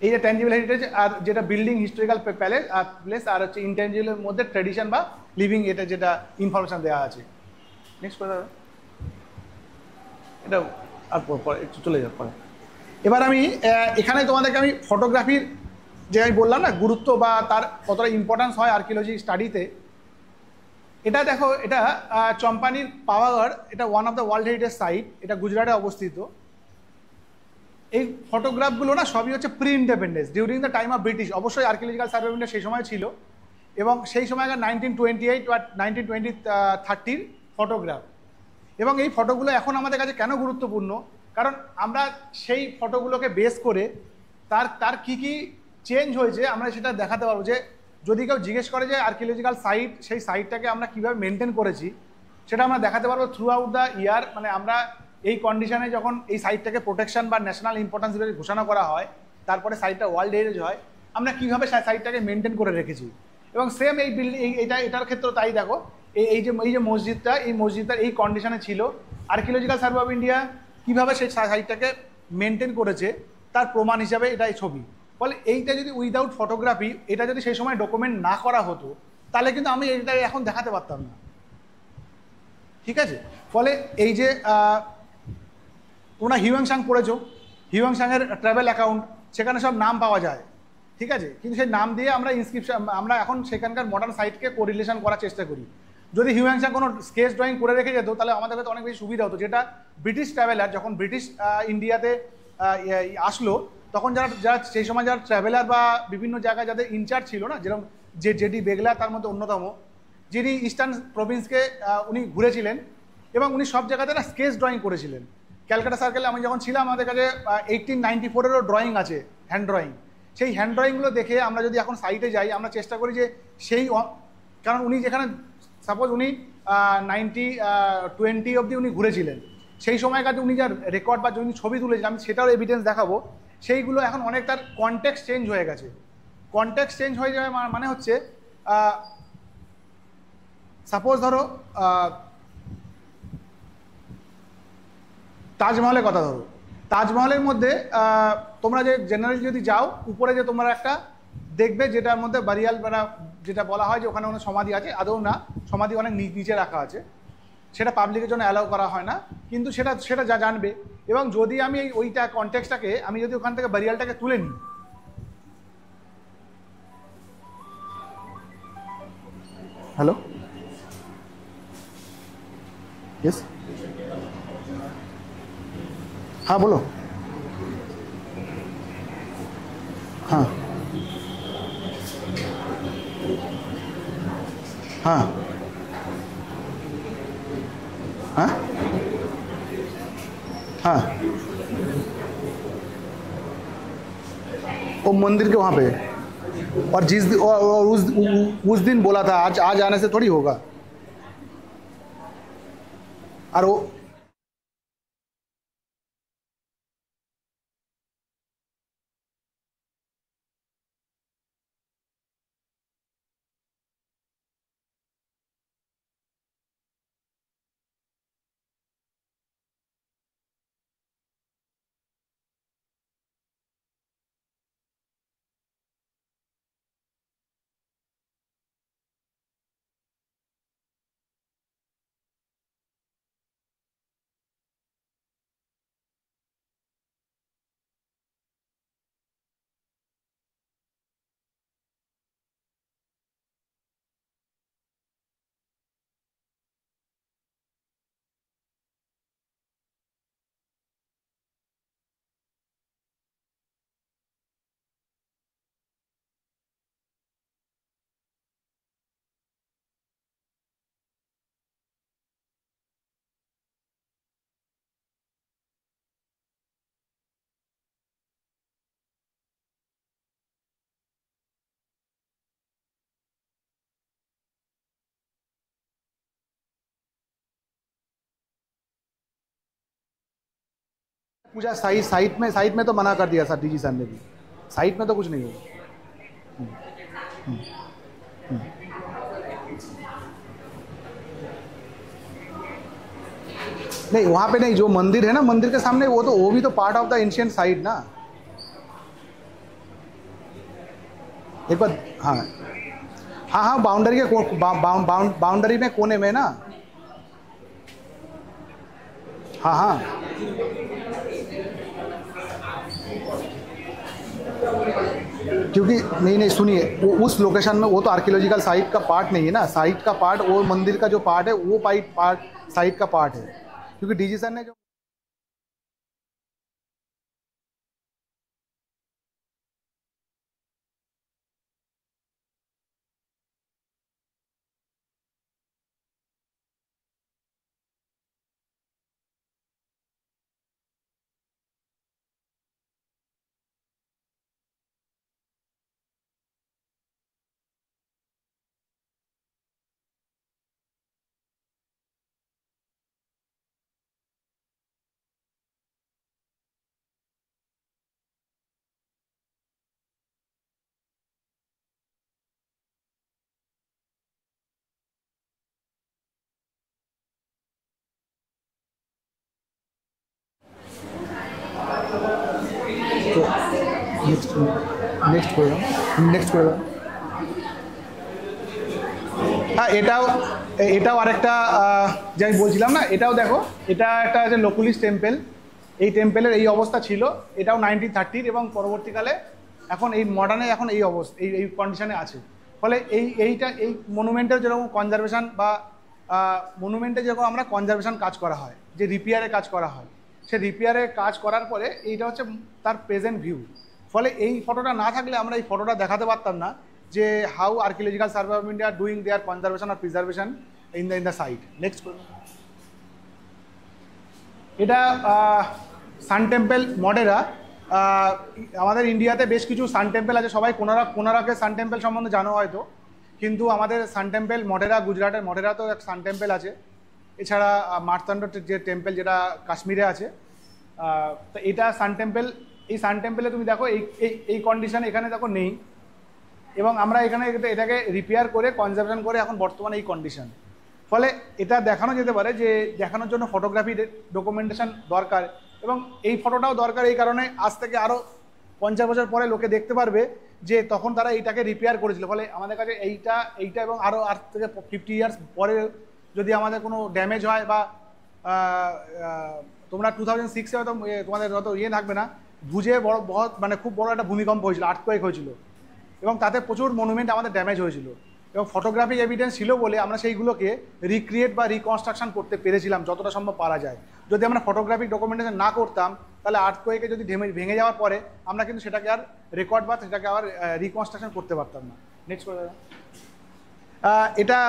এই যে ট্যাঞ্জিবল হেরিটেজ আর যেটা বিল্ডিং, হিস্টোরিক্যাল প্লেস, আর হচ্ছে ইনট্যাঞ্জিবলের মধ্যে ট্র্যাডিশন বা লিভিং, এটা যেটা ইনফরমেশন দেওয়া আছে। নেক্সট করে এটা আর পরে একটু চলে যাওয়ার পরে, এবার আমি এখানে তোমাদেরকে আমি ফটোগ্রাফির যে আমি বললাম না গুরুত্ব বা তার কতটা ইম্পর্টেন্স হয় আর্কিওলজি স্টাডিতে, এটা দেখো, এটা চম্পানির পাওয়াগড়, এটা one of the world heritage site, এটা গুজরাটে অবস্থিত। এই ফটোগ্রাফগুলো না সবই হচ্ছে pre independence, during the time of British. অবশ্যই আর্কিওলজিক্যাল সার্ভে অফ ইন্ডিয়া সেই সময় ছিল, এবং সেই সময়কার 1928 বা 1920-30 ফটোগ্রাফ। এবং এই ফটোগুলো এখন আমাদের কাছে কেন গুরুত্বপূর্ণ, কারণ আমরা সেই ফটোগুলোকে বেস করে তার কী কী চেঞ্জ হয়েছে আমরা সেটা দেখাতে পারবো। যে যদি কেউ জিজ্ঞেস করে যে আর্কিওলজিক্যাল সাইট, সেই সাইটটাকে আমরা কীভাবে মেনটেন করেছি, সেটা আমরা দেখাতে পারবো থ্রু আউট দ্য ইয়ার। মানে আমরা এই কন্ডিশনে যখন এই সাইটটাকে প্রোটেকশন বা ন্যাশনাল ইম্পর্টেন্স হিসেবে ঘোষণা করা হয়, তারপরে সাইটটা ওয়ার্ল্ড হেরিটেজ হয়, আমরা কীভাবে সাইটটাকে মেনটেন করে রেখেছি। এবং সেম এই বিল্ডিং, এটার ক্ষেত্রেও তাই। দেখো, এই যে মসজিদটা এই কন্ডিশনে ছিল, আর্কিওলজিক্যাল সার্ভে অফ ইন্ডিয়া কীভাবে সেই সাইটটাকে মেনটেন করেছে তার প্রমাণ হিসাবে এটা এই ছবি। ফলে এইটা যদি উইদাউট ফটোগ্রাফি, এটা যদি সেই সময় ডকুমেন্ট না করা হতো, তাহলে কিন্তু আমি এটা এখন দেখাতে পারতাম না। ঠিক আছে, ফলে এই যে তোমরা হিউয়েন সাং পড়েছো, হিউয়েন সাংয়ের ট্রাভেল অ্যাকাউন্ট, সেখানে সব নাম পাওয়া যায়। ঠিক আছে, কিন্তু সেই নাম দিয়ে আমরা ইনস্ক্রিপশন, আমরা এখন সেখানকার মডার্ন সাইটকে কোরিলেশন করার চেষ্টা করি। যদি হিউম্যানসা কোনো স্কেচ ড্রয়িং করে রেখে যেত তাহলে আমাদের কাছে অনেক বেশি সুবিধা হতো, যেটা ব্রিটিশ ট্রাভেলার যখন ব্রিটিশ ইন্ডিয়াতে আসলো তখন যারা সেই সময় যারা ট্রাভেলার বা বিভিন্ন জায়গায় যাদের ইনচার্জ ছিল না, যেরকম জেডি বেগলা তার মধ্যে অন্যতম, যিনি ইস্টার্ন প্রভিন্সকে উনি ঘুরেছিলেন এবং উনি সব জায়গাতে না স্কেচ ড্রয়িং করেছিলেন। ক্যালকাটা সার্কেলে আমি যখন ছিলাম আমাদের কাছে 1894-এরও ড্রয়িং আছে, হ্যান্ড ড্রয়িং। সেই হ্যান্ড ড্রয়িংগুলো দেখে আমরা যদি এখন সাইটে যাই আমরা চেষ্টা করি যে সেই, কারণ উনি যেখানে সাপোজ উনি 1920 অবধি উনি ঘুরেছিলেন, সেই সময়কার উনি যার রেকর্ড বা উনি ছবি তুলেছিলেন আমি সেটাও এভিডেন্স দেখাবো, সেইগুলো এখন অনেক তার কনটেক্সট চেঞ্জ হয়ে গেছে। কনটেক্সট চেঞ্জ হয়ে যাবে মানে হচ্ছে সাপোজ ধরো তাজমহলের কথা ধরো, তাজমহলের মধ্যে তোমরা যে জেনারেলি যদি যাও উপরে যে তোমরা একটা দেখবে যেটার মধ্যে বারিয়াল মানে যেটা বলা হয় যে ওখানে অনেক সমাধি আছে, আদৌ না, সমাধি অনেক নিচে রাখা আছে, সেটা পাবলিকের জন্য অ্যালাউ করা হয় না, কিন্তু সেটা যা জানবে। এবং যদি আমি ওইটা কনটেক্সটটাকে আমি যদি ওখান থেকে বারিয়ালটাকে তুলে নিই, হ্যালো यस हाँ बोलो हाँ हाँ हाँ हाँ वो मंदिर के वहाँ पे, और उस दिन बोला था आज आने से थोड़ी होगा। और वो पूजा साइट में तो मना कर दिया सर, डीजी साहब ने भी, साइट में तो कुछ नहीं होगा। नहीं वहाँ पे नहीं, जो मंदिर है ना मंदिर के सामने वो भी तो part of the ancient site ना। एक बार हाँ हाँ हाँ बाउंड्री के बाउंड्री में कोने में ना, हाँ हाँ क्योंकि नहीं सुनिए, वो उस लोकेशन में वो तो आर्कियोलॉजिकल साइट का पार्ट नहीं है ना, साइट का पार्ट वो मंदिर का जो पार्ट है वो पार्ट साइट का पार्ट है, क्योंकि डीजी सर ने जो নেক্সট করে হ্যাঁ এটাও আরেকটা যে আমি বলছিলাম না, এটাও দেখো, এটা একটা আছে লোকুলিস টেম্পল। এই টেম্পলের এই অবস্থা ছিল, এটাও 1930 এবং পরবর্তীকালে এখন এই মডার্নে এখন এই অবস্থা এই কন্ডিশনে আছে। ফলে এই মনুমেন্টের যেরকম কনজারভেশন বা মনুমেন্টে যেরকম আমরা কনজারভেশন কাজ করা হয়, যে রিপেয়ারে কাজ করা হয়, সে রিপেয়ারে কাজ করার পরে এইটা হচ্ছে তার প্রেজেন্ট ভিউ। ফলে এই ফটোটা না থাকলে আমরা এই ফটোটা দেখাতে পারতাম না যে how archaeological survey of India doing their conservation আর preservation in the site. Next করুন। এটা সান টেম্পল মডেরা। আমাদের ইন্ডিয়াতে বেশ কিছু সান টেম্পল আছে, সবাই কোনারকে সান টেম্পল সম্বন্ধে জানো হয়তো, কিন্তু আমাদের সান টেম্পল মডেরা, গুজরাটের মডেরাতেও এক সান টেম্পল আছে। এছাড়া মার্তান্ড যে টেম্পল যেটা কাশ্মীরে আছে, তো এটা সান টেম্পল। এই সান টেম্পলে তুমি দেখো এই কন্ডিশন এখানে দেখো নেই, এবং আমরা এখানে এটাকে রিপেয়ার করে কনজারভেশন করে এখন বর্তমানে এই কন্ডিশন। ফলে এটা দেখানো যেতে পারে যে দেখানোর জন্য ফটোগ্রাফি ডকুমেন্টেশন দরকার, এবং এই ফটোটাও দরকার এই কারণে আজ থেকে আরও 50 বছর পরে লোকে দেখতে পারবে যে তখন তারা এইটাকে রিপেয়ার করেছিল। ফলে আমাদের কাছে এইটা এবং আরও 8 থেকে 50 ইয়ার্স পরে যদি আমাদের কোনো ড্যামেজ হয় বা তোমরা 2006-এ হয়তো তোমাদের হয়তো থাকবে না, ভুজে মানে খুব বড় একটা ভূমিকম্প হয়েছিল, আর্থকোয়েক হয়েছিল, এবং তাতে প্রচুর মনুমেন্ট আমাদের ড্যামেজ হয়েছিল, এবং ফটোগ্রাফিক এভিডেন্স ছিল বলে আমরা সেইগুলোকে রিক্রিয়েট বা রিকনস্ট্রাকশন করতে পেরেছিলাম যতটা সম্ভব পারা যায়। যদি আমরা ফটোগ্রাফিক ডকুমেন্টেশন না করতাম তাহলে আর্থকোয়েকে যদি ভেঙে যাওয়ার পরে আমরা কিন্তু সেটাকে আর রেকর্ড বা সেটাকে আবার রিকনস্ট্রাকশন করতে পারতাম না। নেক্সট করে এটা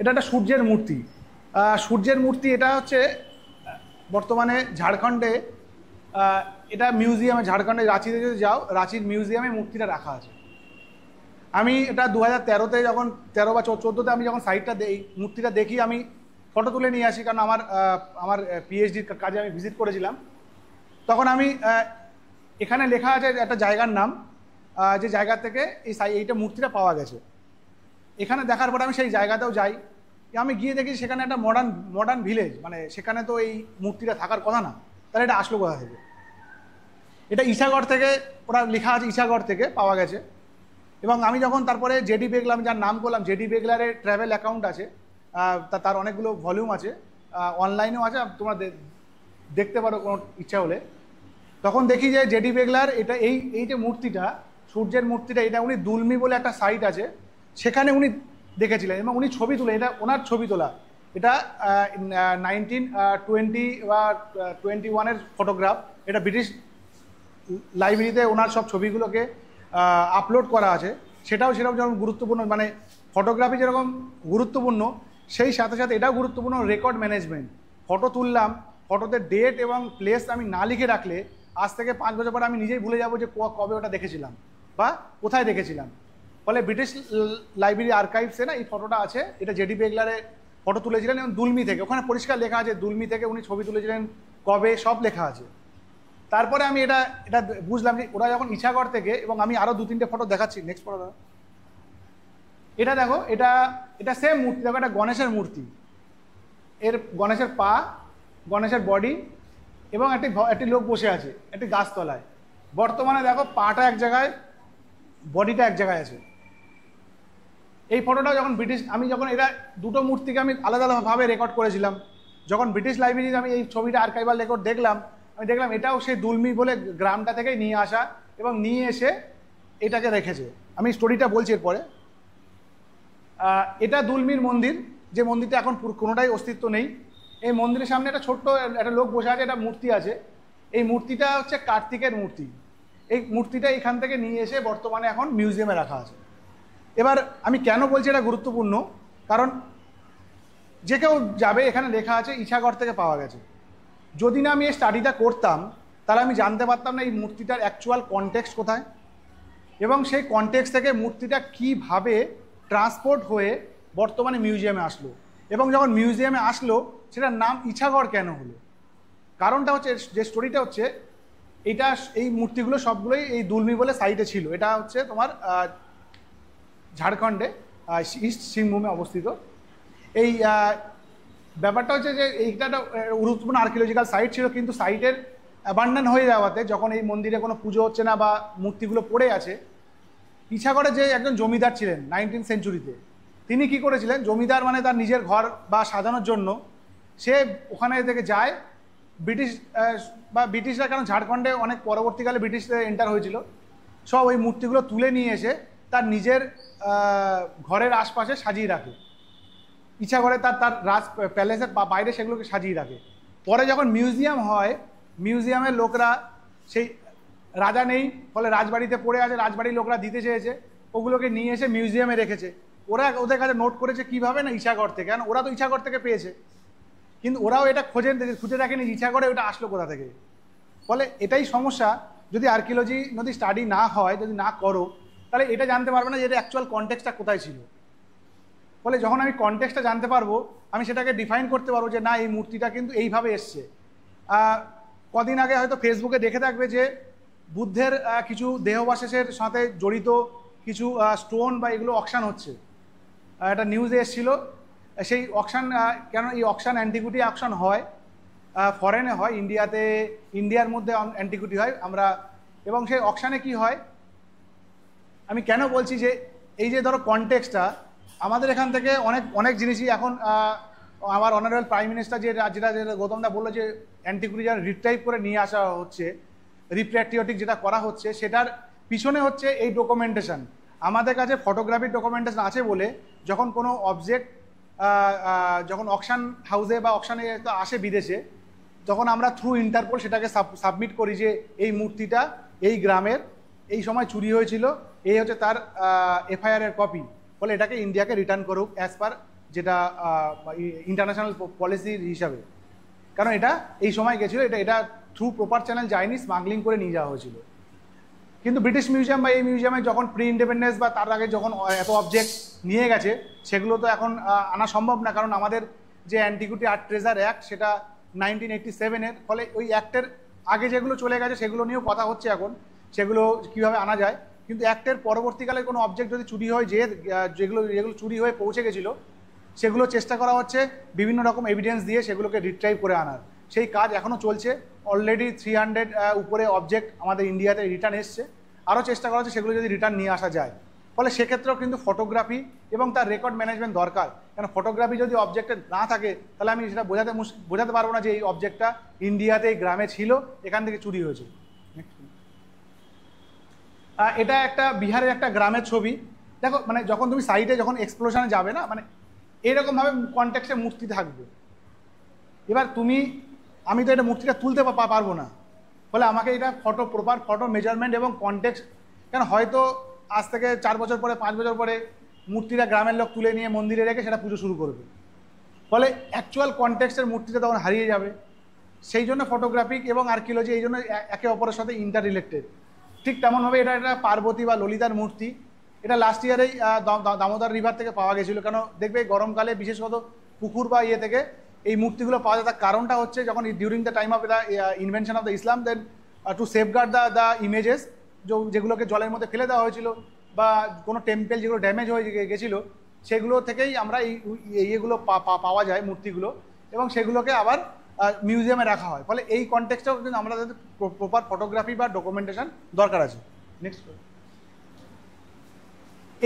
একটা সূর্যের মূর্তি। সূর্যের মূর্তি এটা হচ্ছে বর্তমানে ঝাড়খণ্ডে, এটা মিউজিয়ামে, ঝাড়খণ্ডে রাঁচিতে যদি যাও, রাঁচির মিউজিয়ামে মূর্তিটা রাখা আছে। আমি এটা 2013-তে যখন 13 বা 14-তে আমি যখন সাইটটা মূর্তিটা দেখি, আমি ফটো তুলে নিয়ে আসি, কারণ আমার পিএইচডির কাজে আমি ভিজিট করেছিলাম। তখন আমি এখানে লেখা আছে একটা জায়গার নাম, যে জায়গা থেকে এইটা মূর্তিটা পাওয়া গেছে। এখানে দেখার পরে আমি সেই জায়গাতেও যাই, আমি গিয়ে দেখি সেখানে একটা মডার্ন ভিলেজ, মানে সেখানে তো এই মূর্তিটা থাকার কথা না, তাহলে এটা আসলো কোথা থেকে? এটা ঈশাগড় থেকে, ওরা লেখা আছে ঈশাগড় থেকে পাওয়া গেছে। এবং আমি যখন তারপরে জেডি বেগলা, আমি যার নাম করলাম, জেডি বেগলারের ট্র্যাভেল অ্যাকাউন্ট আছে, তার অনেকগুলো ভলিউম আছে, অনলাইনেও আছে, তোমরা দেখতে পারো কোনো ইচ্ছা হলে। তখন দেখি যে জেডি বেগলার এটা এই যে মূর্তিটা, সূর্যের মূর্তিটা, এটা উনি দুলমি বলে একটা সাইট আছে, সেখানে উনি দেখেছিলেন এবং উনি ছবি তুলে, এটা ওনার ছবি তোলা, এটা 1920 বা 21-এর ফটোগ্রাফ। এটা ব্রিটিশ লাইব্রেরিতে ওনার সব ছবিগুলোকে আপলোড করা আছে। সেটাও সেরকম যেরকম গুরুত্বপূর্ণ, মানে ফটোগ্রাফি যেরকম গুরুত্বপূর্ণ, সেই সাথে সাথে এটাও গুরুত্বপূর্ণ রেকর্ড ম্যানেজমেন্ট। ফটো তুললাম, ফটোতে ডেট এবং প্লেস আমি না লিখে রাখলে আজ থেকে 5 বছর পরে আমি নিজেই ভুলে যাব যে কবে ওটা দেখেছিলাম বা কোথায় দেখেছিলাম। ফলে ব্রিটিশ লাইব্রেরি আর্কাইভসে না এই ফটোটা আছে, এটা জেডি বেগলারে ফটো তুলেছিলেন এবং দুলমি থেকে, ওখানে পরিষ্কার লেখা আছে দুলমি থেকে উনি ছবি তুলেছিলেন, কবে, সব লেখা আছে। তারপরে আমি এটা বুঝলাম যে ওরা যখন ঈশাগড় থেকে, এবং আমি আরও 2-3টে ফটো দেখাচ্ছি। নেক্সট ফটো দাও। এটা দেখো, এটা সেম মূর্তি, দেখো এটা গণেশের মূর্তি, এর গণেশের পা, গণেশের বডি, এবং একটি লোক বসে আছে একটি গাছতলায়। বর্তমানে দেখো পাটা এক জায়গায়, বডিটা এক জায়গায় আছে। এই ফটোটা যখন আমি যখন এরা দুটো মূর্তিকে আমি আলাদা আলাদাভাবে রেকর্ড করেছিলাম, যখন ব্রিটিশ লাইব্রেরিতে আমি এই ছবিটা আর্কাইভাল রেকর্ড দেখলাম, আমি দেখলাম এটাও সেই দুলমি বলে গ্রামটা থেকেই নিয়ে আসা, এবং নিয়ে এসে এটাকে রেখেছে। আমি স্টোরিটা বলছি এরপরে। এটা দুলমির মন্দির, যে মন্দিরটা এখন কোনোটাই অস্তিত্ব নেই। এই মন্দিরের সামনে একটা ছোট্ট একটা লোক বসে আছে, একটা মূর্তি আছে। এই মূর্তিটা হচ্ছে কার্তিকের মূর্তি। এই মূর্তিটা এখান থেকে নিয়ে এসে বর্তমানে এখন মিউজিয়ামে রাখা আছে। এবার আমি কেন বলছি এটা গুরুত্বপূর্ণ, কারণ যে কেউ যাবে, এখানে লেখা আছে ঈশাগড় থেকে পাওয়া গেছে। যদি না আমি এই স্টাডিটা করতাম তাহলে আমি জানতে পারতাম না এই মূর্তিটার অ্যাকচুয়াল কনটেক্সট কোথায়, এবং সেই কনটেক্সট থেকে মূর্তিটা কিভাবে ট্রান্সপোর্ট হয়ে বর্তমানে মিউজিয়ামে আসলো, এবং যখন মিউজিয়ামে আসলো সেটার নাম ঈশাগড় কেন হলো। কারণটা হচ্ছে, যে স্টোরিটা হচ্ছে, এই মূর্তিগুলো সবগুলোই এই দুলমি বলে সাইটে ছিল। এটা হচ্ছে তোমার ঝাড়খণ্ডে ইস্ট সিংভূমে অবস্থিত। এই ব্যাপারটা হচ্ছে যে এইটা একটা গুরুত্বপূর্ণ আর্কিওলজিক্যাল সাইট ছিল, কিন্তু সাইটের অ্যাবান্ডন হয়ে যাওয়াতে, যখন এই মন্দিরে কোনো পুজো হচ্ছে না বা মূর্তিগুলো পড়ে আছে, ঈশাগড়ে যে একজন জমিদার ছিলেন 19th সেঞ্চুরিতে, তিনি কি করেছিলেন, জমিদার মানে তার নিজের ঘর বা সাজানোর জন্য সে ওখানে থেকে যায়। ব্রিটিশরা, কারণ ঝাড়খণ্ডে অনেক পরবর্তীকালে ব্রিটিশরা এন্টার হয়েছিল, সব ওই মূর্তিগুলো তুলে নিয়ে এসে তার নিজের ঘরের আশপাশে সাজিয়ে রাখে। ইচ্ছা করে তার তার রাজ প্যালেসের বাইরে সেগুলোকে সাজিয়ে রাখে। পরে যখন মিউজিয়াম হয়, মিউজিয়ামের লোকরা সেই রাজা নেই, ফলে রাজবাড়িতে পড়ে আছে, রাজবাড়ির লোকরা দিতে চেয়েছে, ওগুলোকে নিয়ে এসে মিউজিয়ামে রেখেছে। ওরা ওদের কাছে নোট করেছে কীভাবে না ইছাগড় থেকে, কারণ ওরা তো ইছাগড় থেকে পেয়েছে, কিন্তু ওরাও এটা খুঁজে দেখেনি ইছাগড়ে ওটা আসলো কোথা থেকে। ফলে এটাই সমস্যা, যদি আর্কিওলজি যদি স্টাডি না হয়, যদি না করো, তাহলে এটা জানতে পারবে না যে এটা অ্যাকচুয়াল কনটেক্সটটা কোথায় ছিল। ফলে যখন আমি কনটেক্সটটা জানতে পারবো, আমি সেটাকে ডিফাইন করতে পারবো যে না এই মূর্তিটা কিন্তু এইভাবে এসছে। কদিন আগে হয়তো ফেসবুকে দেখে থাকবে যে বুদ্ধের কিছু দেহাবশেষের সাথে জড়িত কিছু স্টোন বা এগুলো অকশান হচ্ছে, একটা নিউজে এসেছিলো। সেই অকশান, কেন এই অকশান অ্যান্টিকুইটি অকশান হয় ফরেনে হয়, ইন্ডিয়ার মধ্যে অ্যান্টিকুইটি হয় আমরা, এবং সেই অকশানে কি হয়, আমি কেন বলছি যে এই যে ধরো কনটেক্সটটা আমাদের এখান থেকে অনেক জিনিসই এখন আমার অনারেবল প্রাইম মিনিস্টার যেটা গৌতমদা বললো যে অ্যান্টিকুইটি যারা রিট্রাইভ করে নিয়ে আসা হচ্ছে, রিপ্যাট্রিওটিক যেটা করা হচ্ছে, সেটার পিছনে হচ্ছে এই ডকুমেন্টেশন। আমাদের কাছে ফটোগ্রাফির ডকুমেন্টেশন আছে বলে যখন কোনো অবজেক্ট যখন অকশান হাউসে বা অকশানে আসে বিদেশে, তখন আমরা থ্রু ইন্টারপোল সেটাকে সাবমিট করি যে এই মূর্তিটা এই গ্রামের এই সময় চুরি হয়েছিল, এই হচ্ছে তার এফআইআর এর কপি। ফলে এটাকে ইন্ডিয়াকে রিটার্ন করুক অ্যাজ পার যেটা ইন্টারন্যাশনাল পলিসির হিসাবে, কারণ এটা এই সময় গেছিলো, এটা থ্রু প্রপার চ্যানেল যায়নি, স্মাগলিং করে নিয়ে যাওয়া হয়েছিল। কিন্তু ব্রিটিশ মিউজিয়াম বা এই মিউজিয়ামে যখন প্রি ইন্ডিপেন্ডেন্স বা তার আগে যখন এত অবজেক্ট নিয়ে গেছে, সেগুলো তো এখন আনা সম্ভব না, কারণ আমাদের যে অ্যান্টিকুইটি আর ট্রেজার অ্যাক্ট সেটা 1987-এর। ফলে ওই অ্যাক্টের আগে যেগুলো চলে গেছে সেগুলো নিয়েও কথা হচ্ছে এখন, সেগুলো কীভাবে আনা যায়। কিন্তু অ্যাক্টের পরবর্তীকালে কোনো অবজেক্ট যদি চুরি হয়, যেগুলো চুরি হয়ে পৌঁছে গেছিলো, সেগুলো চেষ্টা করা হচ্ছে বিভিন্ন রকম এভিডেন্স দিয়ে সেগুলোকে রিট্রাইভ করে আনার। সেই কাজ এখনও চলছে। অলরেডি 300 উপরে অবজেক্ট আমাদের ইন্ডিয়াতে রিটার্ন এসছে, আরও চেষ্টা করা হচ্ছে সেগুলো যদি রিটার্ন নিয়ে আসা যায়। ফলে সেক্ষেত্রেও কিন্তু ফটোগ্রাফি এবং তার রেকর্ড ম্যানেজমেন্ট দরকার, কারণ ফটোগ্রাফি যদি অবজেক্টে না থাকে তাহলে আমি সেটা বোঝাতে পারবো না যে এই অবজেক্টটা ইন্ডিয়াতে এই গ্রামে ছিল, এখান থেকে চুরি হয়েছে। এটা একটা বিহারের একটা গ্রামের ছবি। দেখো মানে যখন তুমি সাইটে যখন এক্সপ্লোশনে যাবে না, মানে এরকমভাবে কনটেক্সটে মূর্তি থাকবে। এবার আমি তো এটা মূর্তিটা তুলতে পারবো না, ফলে আমাকে এটা প্রপার ফটো মেজারমেন্ট এবং কনটেক্সট, কেন হয়তো আজ থেকে 4 বছর পরে 5 বছর পরে মূর্তিটা গ্রামের লোক তুলে নিয়ে মন্দিরে রেখে সেটা পুজো শুরু করবে, ফলে অ্যাকচুয়াল কনটেক্সটের মূর্তিটা তখন হারিয়ে যাবে। সেই জন্য ফটোগ্রাফিক এবং আর্কিওলজি এই জন্য একে অপরের সাথে ইন্টার রিলেটেড। ঠিক তেমনভাবে এটা একটা পার্বতী বা ললিতার মূর্তি, এটা লাস্ট ইয়ারেই দামোদর রিভার থেকে পাওয়া গেছিলো। কেন দেখবে গরমকালে বিশেষত পুকুর বা থেকে এই মূর্তিগুলো পাওয়া যায়, তার কারণটা হচ্ছে যখন during the time of the invention of the Islam, then to safeguard the images যেগুলোকে জলের মধ্যে ফেলে দেওয়া হয়েছিল, বা কোনো টেম্পেল যেগুলো ড্যামেজ হয়ে গেছিলো, সেগুলো থেকেই আমরা এইগুলো পাওয়া যায় মূর্তিগুলো, এবং সেগুলোকে আবার মিউজিয়ামে রাখা হয়। ফলে এই কনটেক্সটেও কিন্তু আমরা প্রপার ফটোগ্রাফি বা ডকুমেন্টেশন দরকার আছে। নেক্সট,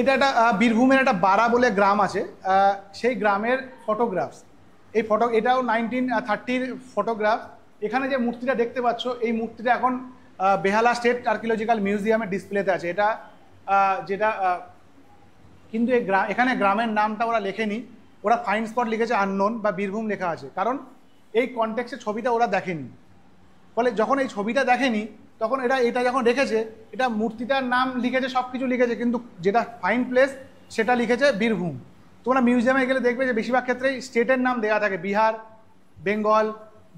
এটা একটা বীরভূমের একটা বারা বলে গ্রাম আছে, সেই গ্রামের ফটোগ্রাফস। এটাও 1930-র ফটোগ্রাফ। এখানে যে মূর্তিটা দেখতে পাচ্ছ, এই মূর্তিটা এখন বেহালা স্টেট আর্কিওলজিক্যাল মিউজিয়ামের ডিসপ্লেতে আছে। এটা যেটা কিন্তু এখানে গ্রামের নামটা ওরা লেখেনি, ওরা ফাইন স্পট লিখেছে আননোন বা বীরভূম লেখা আছে, কারণ এই কনটেক্সটের ছবিটা ওরা দেখেনি। ফলে যখন এই ছবিটা দেখেনি তখন এটা যখন রেখেছে, এটা মূর্তিটার নাম লিখেছে, সব কিছু লিখেছে, কিন্তু যেটা ফাইন প্লেস সেটা লিখেছে বীরভূম। তোমরা মিউজিয়ামে গেলে দেখবে যে বেশিরভাগ ক্ষেত্রেই স্টেটের নাম দেওয়া থাকে, বিহার, বেঙ্গল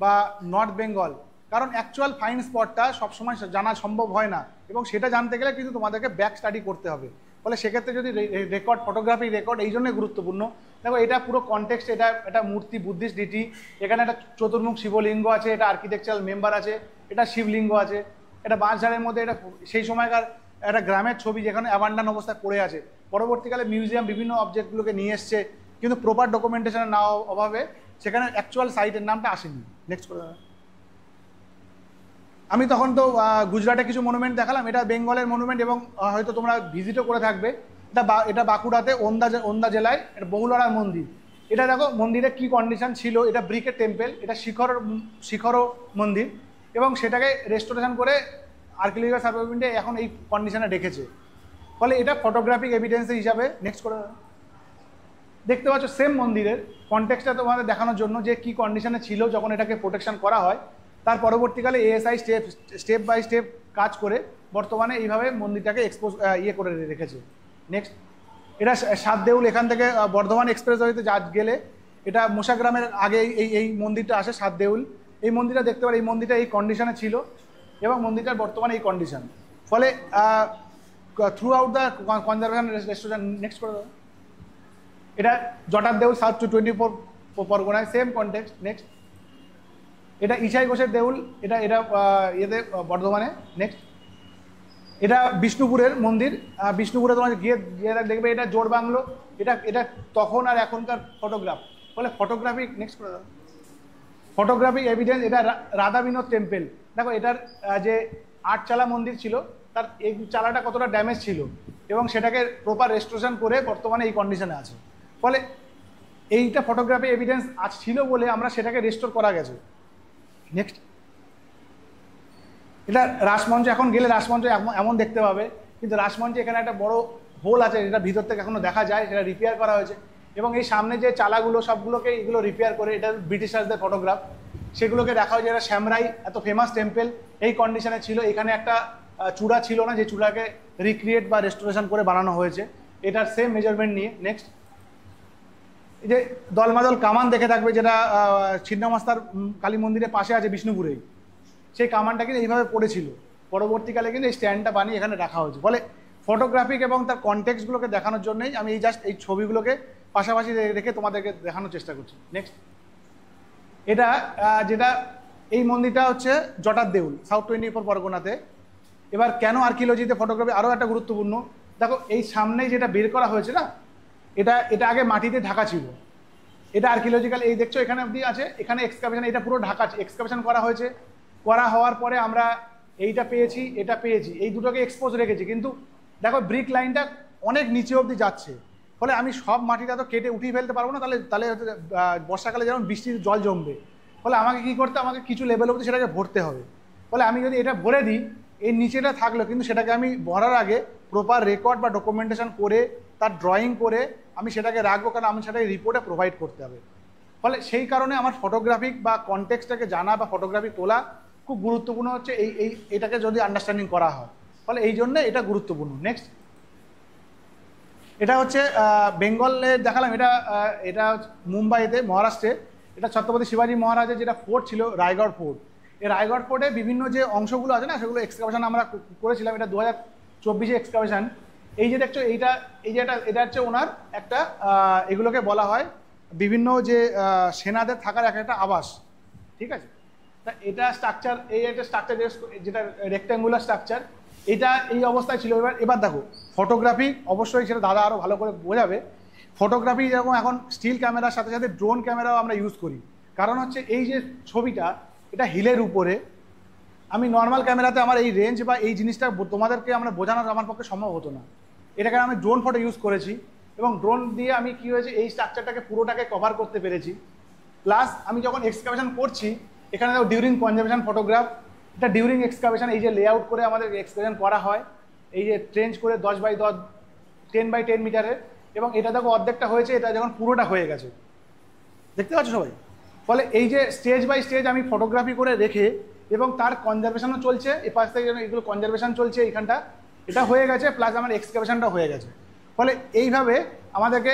বা নর্থ বেঙ্গল, কারণ অ্যাকচুয়াল ফাইন স্পটটা সবসময় জানা সম্ভব হয় না, এবং সেটা জানতে গেলে কিন্তু তোমাদেরকে ব্যাক স্টাডি করতে হবে। ফলে সেক্ষেত্রে যদি রেকর্ড, ফটোগ্রাফি রেকর্ড এই জন্যই গুরুত্বপূর্ণ। দেখো এটা পুরো কনটেক্সট, এটা মূর্তি বুদ্ধিস্ট ডিটি, এখানে একটা চতুর্মুখ শিবলিঙ্গ আছে, এটা আর্কিটেকচারাল মেম্বার আছে, এটা শিবলিঙ্গ আছে, এটা বাঁশঝাড়ের মধ্যে, এটা সেই সময়কার একটা গ্রামের ছবি যেখানে অ্যাবান্ডান অবস্থায় পড়ে আছে। পরবর্তীকালে মিউজিয়াম বিভিন্ন অবজেক্টগুলোকে নিয়ে এসছে, কিন্তু প্রপার ডকুমেন্টেশনের না অভাবে সেখানে অ্যাকচুয়াল সাইটের নামটা আসেনি। নেক্সট করে আমি তখন তো গুজরাটে কিছু মনুমেন্ট দেখালাম, এটা বেঙ্গলের মনুমেন্ট, এবং হয়তো তোমরা ভিজিটও করে থাকবে। এটা বাঁকুড়াতে ওন্দা জেলায় এটা বহুলড়ার মন্দির। এটা দেখো মন্দিরের কি কন্ডিশন ছিল, এটা ব্রিকের টেম্পেল, এটা শিখরও মন্দির, এবং সেটাকে রেস্টোরেশন করে আর্কিওলজিক্যাল সার্ভে অফ ইন্ডিয়া এখন এই কন্ডিশনে রেখেছে। ফলে এটা ফটোগ্রাফিক এভিডেন্স হিসাবে। নেক্সট করে দেখতে পাচ্ছ সেম মন্দিরের কনটেক্সটটা তোমাদের দেখানোর জন্য যে কি কন্ডিশনে ছিল যখন এটাকে প্রোটেকশন করা হয়, তার পরবর্তীকালে এএসআই স্টেপ বাই স্টেপ কাজ করে বর্তমানে এইভাবে মন্দিরটাকে করে রেখেছে। নেক্সট, এটা সাত দেউল, এখান থেকে বর্ধমান এক্সপ্রেসওয়েতে গেলে এটা মোশাগ্রামের আগে এই মন্দিরটা আসে, সাত দেউল। এই মন্দিরটা দেখতে পারে, এই মন্দিরটা এই কন্ডিশনে ছিল এবং মন্দিরটার বর্তমানে এই কন্ডিশন। ফলে through out the conservation restoration. Next করে দেবো, এটা জটার দেউল, সাউথ 24 পরগনায়, সেম কনটেক্সট। নেক্সট, এটা ইছাই ঘোষের দেউল, এটা ইয়েতে বর্ধমানে। নেক্সট, এটা বিষ্ণুপুরের মন্দির, বিষ্ণুপুরে তোমার গিয়ে দেখবে এটা জোড় বাংলো। এটা তখন আর এখনকার ফটোগ্রাফ, ফলে ফটোগ্রাফিক। নেক্সট করে দাও, ফটোগ্রাফিক এভিডেন্স। এটা রাধা বিনোদ টেম্পল। দেখো এটার যে আটচালা মন্দির ছিল তার এই চালাটা কতটা ড্যামেজ ছিল এবং সেটাকে প্রপার রেস্টোরেশন করে বর্তমানে এই কন্ডিশনে আছে। ফলে এইটা ফটোগ্রাফি এভিডেন্স ছিল বলে আমরা সেটাকে রেস্টোর করা গেছে। নেক্সট, এটা রাসমঞ্চ। এখন গেলে রাসমঞ্চ এমন দেখতে পাবে, কিন্তু রাসমঞ্চে এখানে একটা বড় হোল আছে যেটা ভিতর থেকে এখনো দেখা যায়, সেটা রিপেয়ার করা হয়েছে। এবং এই সামনে যে চালাগুলো সবগুলোকে এগুলো রিপেয়ার করে, এটা ব্রিটিশার্সদের ফটোগ্রাফ, সেগুলোকে দেখা হয়েছে। এটা শ্যামরাই, এত ফেমাস টেম্পল এই কন্ডিশনে ছিল। এখানে একটা চূড়া ছিল না, যে চূড়াকে রিক্রিয়েট বা রেস্টোরেশন করে বানানো হয়েছে, এটার সেম মেজারমেন্ট নিয়ে। নেক্সট, এই যে দলমাদল কামান দেখে থাকবে, যেটা ছিন্নমস্তার কালী মন্দিরের পাশে আছে বিষ্ণুপুরেই, সেই কামানটা কিন্তু এইভাবে পড়েছিল। পরবর্তীকালে কিন্তু এই স্ট্যান্ডটা বানিয়ে এখানে রাখা হয়েছে। ফলে ফটোগ্রাফিক এবং তার কনটেক্সটগুলোকে দেখানোর জন্যই আমি এই ছবিগুলোকে পাশাপাশি রেখে তোমাদেরকে দেখানোর চেষ্টা করছি। নেক্সট, এটা যেটা এই মন্দিরটা হচ্ছে জটার দেউল, সাউথ 24 পরগনাতে। এবার কেন আর্কিওলজিতে ফটোগ্রাফি আরও একটা গুরুত্বপূর্ণ, দেখো এই সামনেই যেটা বের করা হয়েছে না, এটা আগে মাটিতে ঢাকা ছিল। এটা আর্কিওলজিক্যাল, এই দেখছো এখানে অবধি আছে, এখানে এক্সকাভেশন, এটা পুরো ঢাকা এক্সকাভেশন করা হয়েছে। করা হওয়ার পরে আমরা এইটা পেয়েছি, এটা পেয়েছি, এই দুটোকে এক্সপোজ রেখেছি। কিন্তু দেখো ব্রিক লাইনটা অনেক নিচে অবধি যাচ্ছে, ফলে আমি সব মাটিটা তো কেটে উঠিয়ে ফেলতে পারবো না, তাহলে বর্ষাকালে যেমন বৃষ্টির জল জমবে। ফলে আমাকে কী করতে, আমাকে কিছু লেভেল অবধি সেটাকে ভরতে হবে। ফলে আমি যদি এটা ভরে দিই, এই নিচেটা থাকলো, কিন্তু সেটাকে আমি ভরার আগে প্রপার রেকর্ড বা ডকুমেন্টেশন করে তার ড্রয়িং করে আমি সেটাকে রাখবো, কারণ আমি সেটাকে রিপোর্টে প্রোভাইড করতে হবে। ফলে সেই কারণে আমার ফটোগ্রাফিক বা কনটেক্সটটাকে জানা বা ফটোগ্রাফি তোলা খুব গুরুত্বপূর্ণ হচ্ছে এটাকে যদি আন্ডারস্ট্যান্ডিং করা হয়, ফলে এই জন্য এটা গুরুত্বপূর্ণ। নেক্সট, এটা হচ্ছে বেঙ্গলে দেখালাম, এটা মুম্বাইতে, মহারাষ্ট্রে। এটা ছত্রপতি শিবাজী মহারাজের যেটা ফোর্ট ছিল, রায়গড় ফোর্ট। এই রায়গড় ফোর্টে বিভিন্ন যে অংশগুলো আছে না, সেগুলো এক্সকাভেশন আমরা করেছিলাম। এটা 2024 এক্সকাভেশন। এই যে দেখছো, এটা হচ্ছে ওনার একটা, এগুলোকে বলা হয় বিভিন্ন যে সেনাদের থাকার একটা আবাস, ঠিক আছে। তা এটা স্ট্রাকচার, এই একটা স্ট্রাকচার যেটা রেক্ট্যাঙ্গুলার স্ট্রাকচার, এটা এই অবস্থায় ছিল। এবার দেখো ফটোগ্রাফি, অবশ্যই সেটা দাদা আরও ভালো করে বোঝাবে। ফটোগ্রাফি যেরকম এখন স্টিল ক্যামেরার সাথে সাথে ড্রোন ক্যামেরাও আমরা ইউজ করি। কারণ হচ্ছে এই যে ছবিটা, এটা হিলের উপরে, আমি নর্মাল ক্যামেরাতে আমার এই রেঞ্জ বা এই জিনিসটা তোমাদেরকে আমরা বোঝানোর আমার পক্ষে সম্ভব হতো না। এটাকে আমি ড্রোন ফটো ইউজ করেছি এবং ড্রোন দিয়ে আমি কী হয়েছে, এই স্ট্রাকচারটাকে পুরোটাকে কভার করতে পেরেছি। প্লাস আমি যখন এক্সকাভেশন করছি, এখানে দেখো ডিউরিং কনজারভেশন ফটোগ্রাফ, এটা ডিউরিং এক্সকাভেশন, এই যে লেআউট করে আমাদের এক্সকাভেশন করা হয়, এই যে ট্রেঞ্চ করে 10 বাই 10 মিটারের, এবং এটা দেখো অর্ধেকটা হয়েছে, এটা যখন পুরোটা হয়ে গেছে, দেখতে পাচ্ছ সবাই। ফলে এই যে স্টেজ বাই স্টেজ আমি ফটোগ্রাফি করে রেখে, এবং তার কনজারভেশন চলছে, এপাশ থেকে এগুলো কনজারভেশন চলছে, এইখানটা এটা হয়ে গেছে, প্লাস আমার এক্সকাভেশনটা হয়ে গেছে। ফলে এইভাবে আমাদেরকে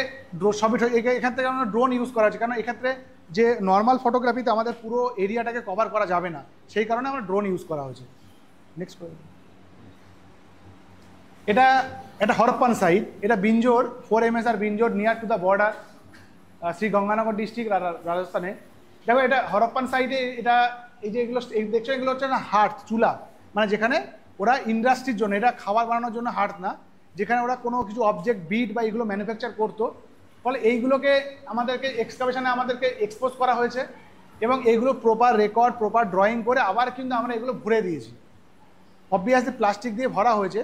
সবই এখান থেকে আমরা ড্রোন ইউজ করা হচ্ছে, কারণ এক্ষেত্রে যে নর্মাল ফটোগ্রাফিতে আমাদের পুরো এরিয়াটাকে কভার করা যাবে না, সেই কারণে আমরা ড্রোন ইউজ করা হয়েছে। নেক্সট, এটা একটা হরপ্পান সাইট, এটা Binjor 4 MSR Binjor, near to the border, Shri Ganganagar district, রাজস্থানে। দেখো এটা হরপ্পান সাইটে, এটা এই যে এগুলো দেখছো, এগুলো হচ্ছে না হার্ট, চুলা, মানে যেখানে ওরা ইন্ডাস্ট্রির জন্য, এটা খাবার বানানোর জন্য হার্ট না, যেখানে ওরা কোনো কিছু অবজেক্ট, বিট বা এগুলো ম্যানুফ্যাকচার করতো। ফলে এইগুলোকে আমাদেরকে এক্সকাভেশনে আমাদেরকে এক্সপোজ করা হয়েছে, এবং এইগুলো প্রপার রেকর্ড, প্রপার ড্রয়িং করে আবার কিন্তু আমরা এগুলো ভরে দিয়েছি। অবভিয়াসলি প্লাস্টিক দিয়ে ভরা হয়েছে,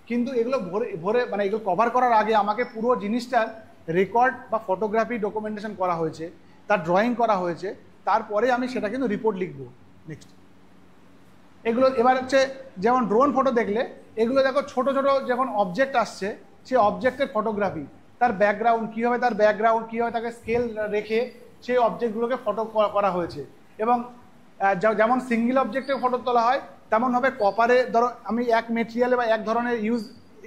কিন্তু এগুলো ভরে মানে এগুলো কভার করার আগে আমাকে পুরো জিনিসটার রেকর্ড বা ফটোগ্রাফি ডকুমেন্টেশন করা হয়েছে, তার ড্রয়িং করা হয়েছে, তারপরে আমি সেটা কিন্তু রিপোর্ট লিখবো। নেক্সট, এগুলো এবার হচ্ছে যেমন ড্রোন ফটো দেখলে, এগুলো দেখো ছোট ছোট যখন অবজেক্ট আসছে, সেই অবজেক্টের ফটোগ্রাফি, তার ব্যাকগ্রাউন্ড কীভাবে, তাকে স্কেল রেখে সেই অবজেক্টগুলোকে ফটো করা হয়েছে। এবং যেমন সিঙ্গেল অবজেক্টে ফটো তোলা হয়, তেমনভাবে কপারে ধরো আমি এক মেটেরিয়ালে বা এক ধরনের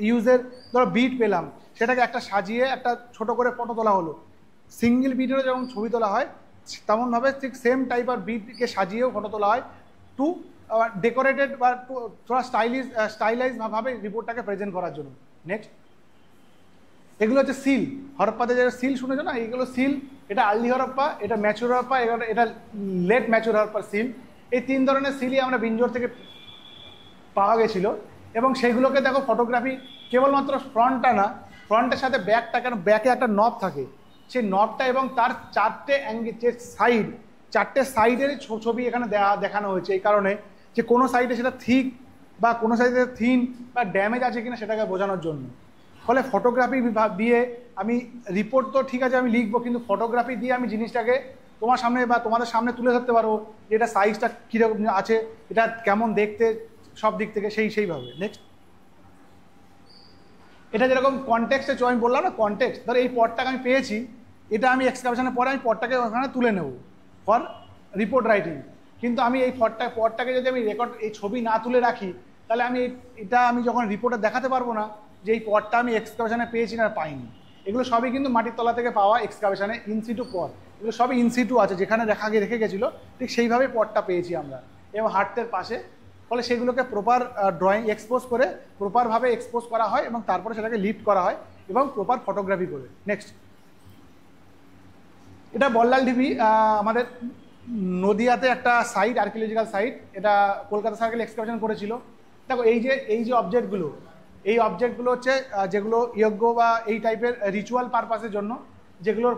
ইউজের ধরো বিট পেলাম, সেটাকে একটা সাজিয়ে একটা ছোট করে ফটো তোলা হলো। সিঙ্গেল বিটেরও যেমন ছবি তোলা হয়, তেমনভাবে ঠিক সেম টাইপ আর বিটকে সাজিয়েও ফটো তোলা হয় টু ডেকোরেটেড বা থোড়া স্টাইলাইজভাবে রিপোর্টটাকে প্রেজেন্ট করার জন্য। নেক্সট, এগুলো হচ্ছে সিল। হরপ্পাতে যেটা সিল শুনেছো না, এইগুলো সিল। এটা আর্লি হরপ্পা, এটা ম্যাচুর হরপ্পা, এটা লেট ম্যাচুর হরপ্পার সিল। এই 3 ধরনের সিলই আমরা বিঞ্জোর থেকে পাওয়া গেছিল। এবং সেইগুলোকে দেখো ফটোগ্রাফি কেবলমাত্র ফ্রন্টটা না, ফ্রন্টের সাথে ব্যাকটা, কেন ব্যাকে একটা নব থাকে, সেই নবটা এবং তার 4টে সাইডের ছবি এখানে দেখানো হয়েছে। এই কারণে যে কোনো সাইডে সেটা থিক বা কোনো সাইডে থিন বা ড্যামেজ আছে কিনা সেটাকে বোঝানোর জন্য। ফলে ফটোগ্রাফি দিয়ে আমি রিপোর্ট তো ঠিক আছে আমি লিখবো, কিন্তু ফটোগ্রাফি দিয়ে আমি জিনিসটাকে তোমার সামনে বা তোমাদের সামনে তুলে ধরতে পারবো যে এটা সাইজটা কীরকম আছে, এটা কেমন দেখতে, সব দিক থেকে সেইভাবে। নেক্সট, এটা যেরকম কনটেক্সটে আমি বললাম না, কনটেক্সট ধরো এই পটটাকে আমি পেয়েছি, এটা আমি এক্সকাভেশনের পরে আমি পটটাকে ওখানে তুলে নেব ফর রিপোর্ট রাইটিং। কিন্তু আমি এই পটটাকে যদি আমি এই ছবি না তুলে রাখি, তাহলে আমি যখন রিপোর্টে দেখাতে পারবো না যে এই পটটা আমি এক্সকাভেশনে পেয়েছি না পাইনি। এগুলো সবই কিন্তু মাটির তলা থেকে পাওয়া এক্সকাভেশনে ইনসিটু পট, এগুলো সবই ইনসিটু আছে, যেখানে রেখে গেছিলো ঠিক সেইভাবে পটটা পেয়েছি আমরা এবং হার্টের পাশে। ফলে সেগুলোকে প্রপার ড্রয়িং করে প্রপারভাবে এক্সপোজ করা হয় এবং তারপরে সেটাকে লিফট করা হয় এবং প্রপার ফটোগ্রাফি করে। নেক্সট, এটা বল্লাল ঢিবি, আমাদের নদিয়াতে একটা সাইট, আর্কিওলজিক্যাল সাইট। এটা কলকাতা সার্কেল এক্সকাভেশন করেছিল। দেখো এই যে অবজেক্টগুলো হচ্ছে যেগুলো ইয়জ্ঞ বা এই টাইপের রিচুয়াল পারপাসের জন্য যেগুলোর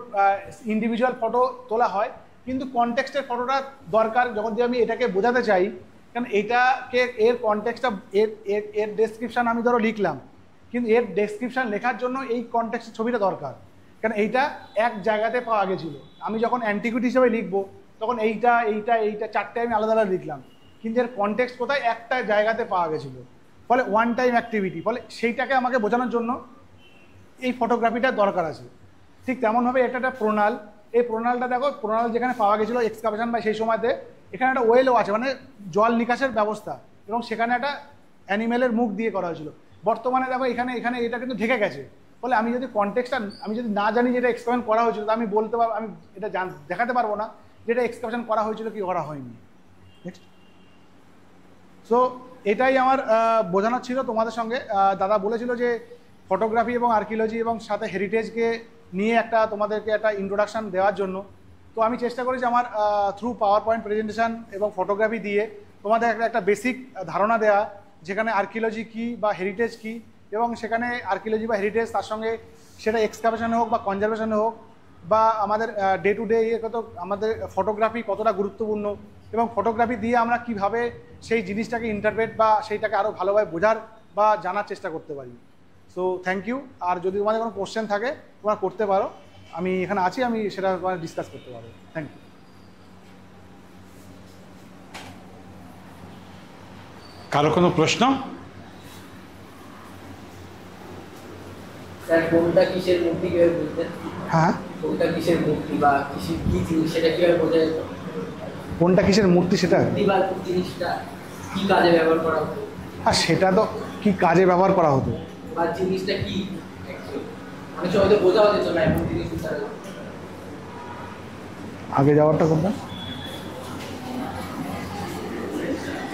ইন্ডিভিজুয়াল ফটো তোলা হয়, কিন্তু কনটেক্সটের ফটোটা দরকার যখন আমি এটাকে বোঝাতে চাই। কারণ এইটাকে এর কনটেক্সটটা এর ডেসক্রিপশান আমি ধরো লিখলাম, কিন্তু এর ডেসক্রিপশান লেখার জন্য এই কনটেক্সটের ছবিটা দরকার। কারণ এইটা এক জায়গাতে পাওয়া গেছিলো, আমি যখন অ্যান্টিকুইটি হিসেবে লিখবো তখন এইটা 4টে আমি আলাদা আলাদা লিখলাম, কিন্তু এর কনটেক্সট কোথায় একটা জায়গাতে পাওয়া গেছিলো। ফলে ওয়ান টাইম অ্যাক্টিভিটি, ফলে সেইটাকে আমাকে বোঝানোর জন্য এই ফটোগ্রাফিটার দরকার আছে। ঠিক তেমনভাবে এটা একটা প্রণাল। এই প্রণালটা দেখো, প্রণাল যেখানে পাওয়া গেছিলো এক্সকাভেশন বা সেই সময়তে, এখানে একটা ওয়েলও আছে, মানে জল নিকাশের ব্যবস্থা, এবং সেখানে একটা অ্যানিমেলের মুখ দিয়ে করা হয়েছিল। বর্তমানে দেখো এখানে এটা কিন্তু ঢেকে গেছে। ফলে আমি যদি কনটেক্সটটা আমি যদি না জানি যে এটা এক্সকাভেশন করা হয়েছিল, আমি বলতে পারবো, আমি এটা দেখাতে পারবো না যে এটা এক্সকাভেশন করা হয়েছিল কি করা হয়নি। নেক্সট, সো এটাই আমার বোঝানোর ছিল তোমাদের সঙ্গে। দাদা বলেছিল যে ফটোগ্রাফি এবং আর্কিওলজি এবং সাথে হেরিটেজকে নিয়ে তোমাদেরকে একটা ইন্ট্রোডাকশান দেওয়ার জন্য। তো আমি চেষ্টা করেছি আমার থ্রু পাওয়ার পয়েন্ট প্রেজেন্টেশন এবং ফটোগ্রাফি দিয়ে তোমাদের একটা বেসিক ধারণা দেওয়া, যেখানে আর্কিওলজি কী বা হেরিটেজ কী, এবং সেখানে আর্কিওলজি বা হেরিটেজ তার সঙ্গে সেটা এক্সকাভেশনে হোক বা কনজারভেশনে হোক বা আমাদের ডে টু ডে কত আমাদের ফটোগ্রাফি কতটা গুরুত্বপূর্ণ, এবং ফটোগ্রাফি দিয়ে আমরা কিভাবে সেই জিনিসটাকে ইন্টারপ্রেট বা সেইটাকে আরও ভালোভাবে বোঝার বা জানার চেষ্টা করতে পারি। So thank you. আর যদি তোমাদের কোনো কোশ্চেন থাকে তোমরা করতে পারো, আমি এখানে আছি, আমি সেটা ডিসকাস করতে পারবো। Thank you. কারো কোনো প্রশ্ন? স্যার, কোনটা কিসের মূর্তি কিভাবে বলতেন? হ্যাঁ, কোনটা কিসের মূর্তি বা কি জিনিস সেটা কিভাবে বোঝা যেত? কোনটা কিসের মূর্তি সেটা বা জিনিসটা কি কাজে ব্যবহার করা হতো? আর সেটা তো কি কাজে ব্যবহার করা হতো বা জিনিসটা কি অনেক সময় তো বোঝাও যেত না এমন জিনিস। আগে যাওয়ারটা কোনটা?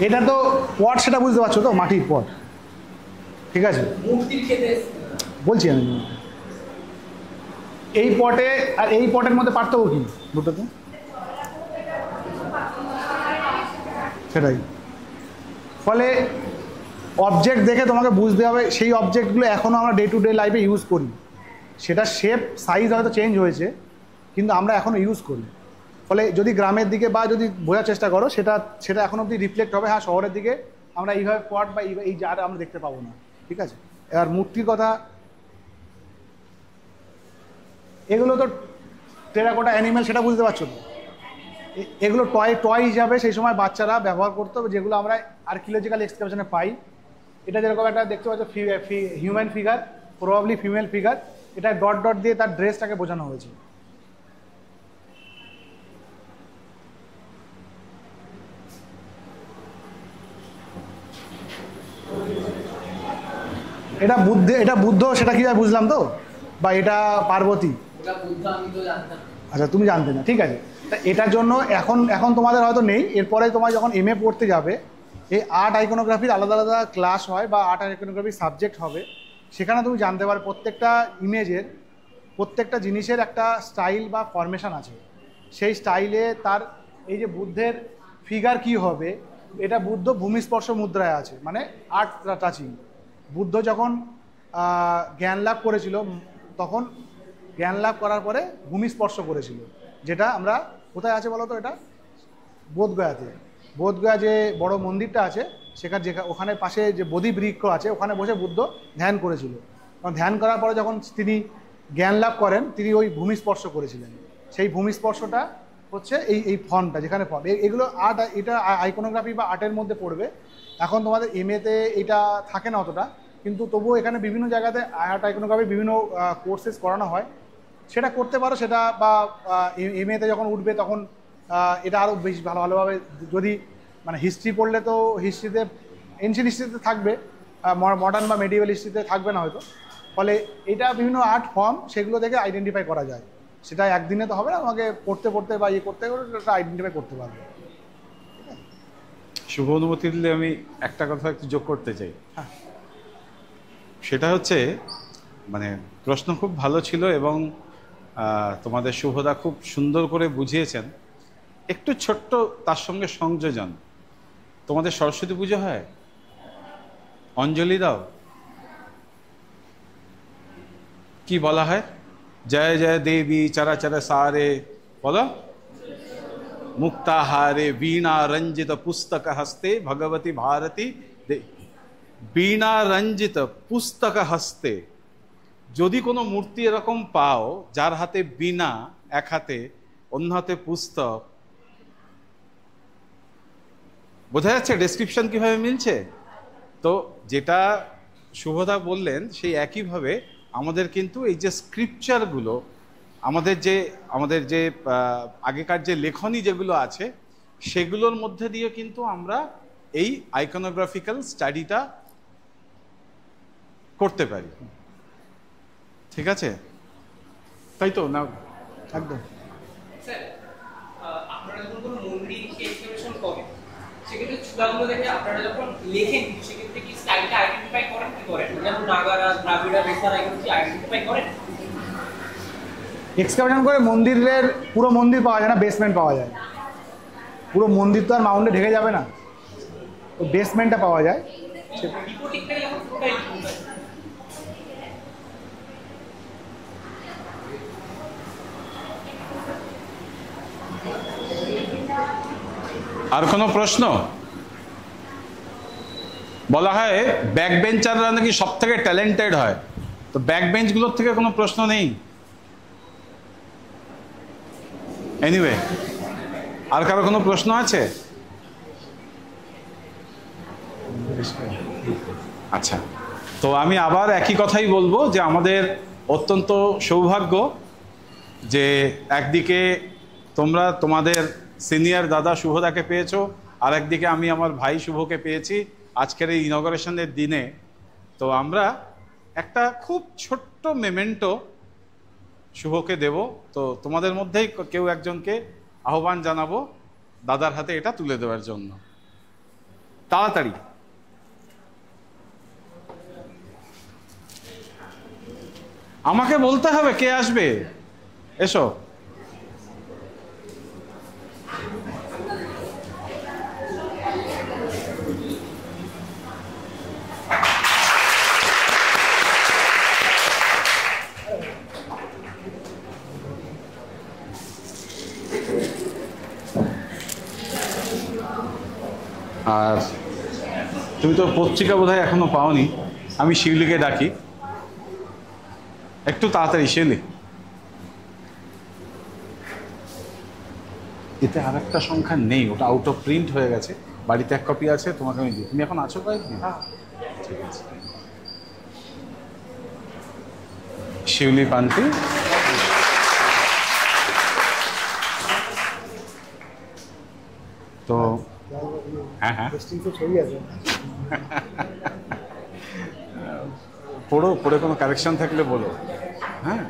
এটা তো পট, সেটা বুঝতে পারছো তো, মাটির পট। ঠিক আছে, মূর্তির ক্ষেত্রে বলছি আমি। এই পটে আর এই পটের মধ্যে পার্থক্য কি দুটোতে? সেটাই। ফলে অবজেক্ট দেখে তোমাকে বুঝতে হবে সেই অবজেক্টগুলো এখনও আমরা ডে টু ডে লাইফে ইউজ করি। সেটা শেপ সাইজ হয়তো চেঞ্জ হয়েছে, কিন্তু আমরা এখনও ইউজ করি। ফলে যদি গ্রামের দিকে বা যদি বোঝার চেষ্টা করো, সেটা এখন অবধি রিফ্লেক্ট হবে। হ্যাঁ, শহরের দিকে আমরা এইভাবে পট বা এই জার আমরা দেখতে পাবো না। ঠিক আছে, এবার মূর্তির কথা, এগুলো তো টেরাকোটা অ্যানিমেল, সেটা বুঝতে পারছো তো। এগুলো টয় হিসাবে সেই সময় বাচ্চারা ব্যবহার করতো, যেগুলো আমরা আর্কিওলজিক্যাল এক্সকাভেশনে পাই। এটা যেরকম একটা দেখতে পাচ্ছ human figure, probably female figure, এটা ডট ডট দিয়ে তার ড্রেসটাকে বোঝানো হয়েছে। এটা বুদ্ধ, সেটা কিভাবে বুঝলাম তো, বা এটা পার্বতী। ওটা বুদ্ধ আমি তো জানতাম। আচ্ছা, তুমি জানতে না, ঠিক আছে। তা এটার জন্য এখন তোমাদের হয়তো নেই, এরপরে তোমার যখন MA পড়তে যাবে, এই আর্ট আইকনোগ্রাফির আলাদা আলাদা ক্লাস হয় বা আর্ট আইকনোগ্রাফির সাবজেক্ট হবে, সেখানে তুমি জানতে পারো প্রত্যেকটা ইমেজের, প্রত্যেকটা জিনিসের একটা স্টাইল বা ফরমেশন আছে। সেই স্টাইলে তার এই যে বুদ্ধের ফিগার কি হবে, এটা বুদ্ধ ভূমিস্পর্শ মুদ্রায় আছে, মানে আর্ট টাচিং। বুদ্ধ যখন জ্ঞান লাভ করেছিল, তখন জ্ঞান লাভ করার পরে ভূমিস্পর্শ করেছিল, যেটা আমরা কোথায় আছে বলো তো, এটা বোধগয়াতে। বোধগয়া যে বড় মন্দিরটা আছে, ওখানে পাশে যে বোধি বৃক্ষ আছে, ওখানে বসে বুদ্ধ ধ্যান করেছিল। কারণ ধ্যান করার পরে যখন তিনি জ্ঞান লাভ করেন, তিনি ওই ভূমিস্পর্শ করেছিলেন। সেই ভূমিস্পর্শটা হচ্ছে এই ফন্টটা, যেখানে ফন্ট, এগুলো আর্ট, এটা আইকনোগ্রাফি বা আর্টের মধ্যে পড়বে। এখন তোমাদের MA-তে এটা থাকে না অতটা, কিন্তু তবুও এখানে বিভিন্ন জায়গাতে আর্ট আইকনোগ্রাফি বিভিন্ন কোর্সেস করানো হয়, সেটা করতে পারো। সেটা বা MA-তে যখন উঠবে তখন এটা আরও বেশি ভালোভাবে, যদি মানে হিস্ট্রি পড়লে তো হিস্ট্রিতে, এনশিয়েন্ট হিস্ট্রিতে থাকবে, মডার্ন বা মেডিভেল হিস্ট্রিতে থাকবে না হয়তো। ফলে এটা বিভিন্ন আর্ট ফর্ম, সেগুলো থেকে আইডেন্টিফাই করা যায়। সেটা একদিনে তো হবে না, আমাকে পড়তে পড়তে বা করতে ওটা আইডেন্টিফাই করতে পারবে। শুভ অনুমতি দিলে আমি একটা কথা একটু যোগ করতে চাই। হ্যাঁ, সেটা হচ্ছে, মানে প্রশ্ন খুব ভালো ছিল এবং তোমাদের শুভদা খুব সুন্দর করে বুঝিয়েছেন। একটু ছোট্ট তার সঙ্গে সংযোজন, তোমাদের সরস্বতী পুজো হয়, অঞ্জলি দাও, কি বলা হয়? জয় জয় দেবী চরাচর সারে, বলো, মুক্তাহারে বীণা রঞ্জিত পুস্তক হস্তে ভগবতী ভারতী। বীণা রঞ্জিত পুস্তক হস্তে, যদি কোনো মূর্তি এরকম পাও যার হাতে বীণা এক হাতে, অন্য হাতে পুস্তক, বোঝা যাচ্ছে ডেসক্রিপশন কিভাবে মিলছে? তো যেটা শুভদা বললেন, সেই একইভাবে আমাদের কিন্তু এই যে স্ক্রিপচারগুলো, আমাদের যে আগেকার যে লেখনী যেগুলো আছে, সেগুলোর মধ্যে দিয়ে কিন্তু আমরা এই আইকনোগ্রাফিক্যাল স্টাডিটা করতে পারি। ঠিক আছে, তাই তো না? একদম। স্যার, আপনারা যখন কোনো মন্দির এক্সপ্লোরেশন করেন, সেক্ষেত্রে চূড়াগুলো দেখে আপনারা যখন লেখেন, সেক্ষেত্রে কি স্টাইলটা আইডেন্টিফাই করেন? কি করেন? যেমন নাগারা, দ্রাবিড়া, বেসারা, এগুলো কি আইডেন্টিফাই করেন? এক্সকাভেশন করে মন্দিরের পুরো মন্দির পাওয়া যায় না, বেসমেন্ট পাওয়া যায়। পুরো মন্দির তো আর মাউন্টে ঢেকে যাবে না, তো বেসমেন্টটা পাওয়া যায়। রিপোর্টিংটাই এখন পুরোটাই লিখুন। আর কোনো প্রশ্ন? বলা হয় ব্যাক বেঞ্চাররা নাকি সব থেকে ট্যালেন্টেড হয়, তো ব্যাক বেঞ্চগুলোর থেকে কোনো প্রশ্ন নেই? এনিওয়ে, আর কারো কোনো প্রশ্ন আছে? আচ্ছা, তো আমি আবার একই কথাই বলবো যে আমাদের অত্যন্ত সৌভাগ্য যে একদিকে তোমরা তোমাদের সিনিয়র দাদা শুভদাকে পেয়েছো, আর একদিকে আমি আমার ভাই শুভকে পেয়েছি আজকের এই ইনগরেশনের দিনে। তো আমরা একটা খুব ছোট্ট মেমেন্টো শুভকে দেব। তো তোমাদের মধ্যেই কেউ একজনকে আহ্বান জানাবো দাদার হাতে এটা তুলে দেওয়ার জন্য। তাড়াতাড়ি। আমাকে বলতে হবে কে আসবে, এসো। আর তুমি তো পত্রিকা বোধহয় এখনো পাওনি, আমি শিউলিকে ডাকি, একটু তাড়াতাড়ি। শিউলি, এতে আর একটা সংখ্যা নেই, ওটা আউট অফ প্রিন্ট হয়ে গেছে, বাড়িতে এক কপি আছে, তোমাকে আমি দিই। তুমি এখন আছো কয়েকদিন? ঠিক আছে। শিউলি পান্তি। তো হ্যাঁ হ্যাঁ পড়ো, পড়ে কোনো কারেকশন থাকলে বলো। হ্যাঁ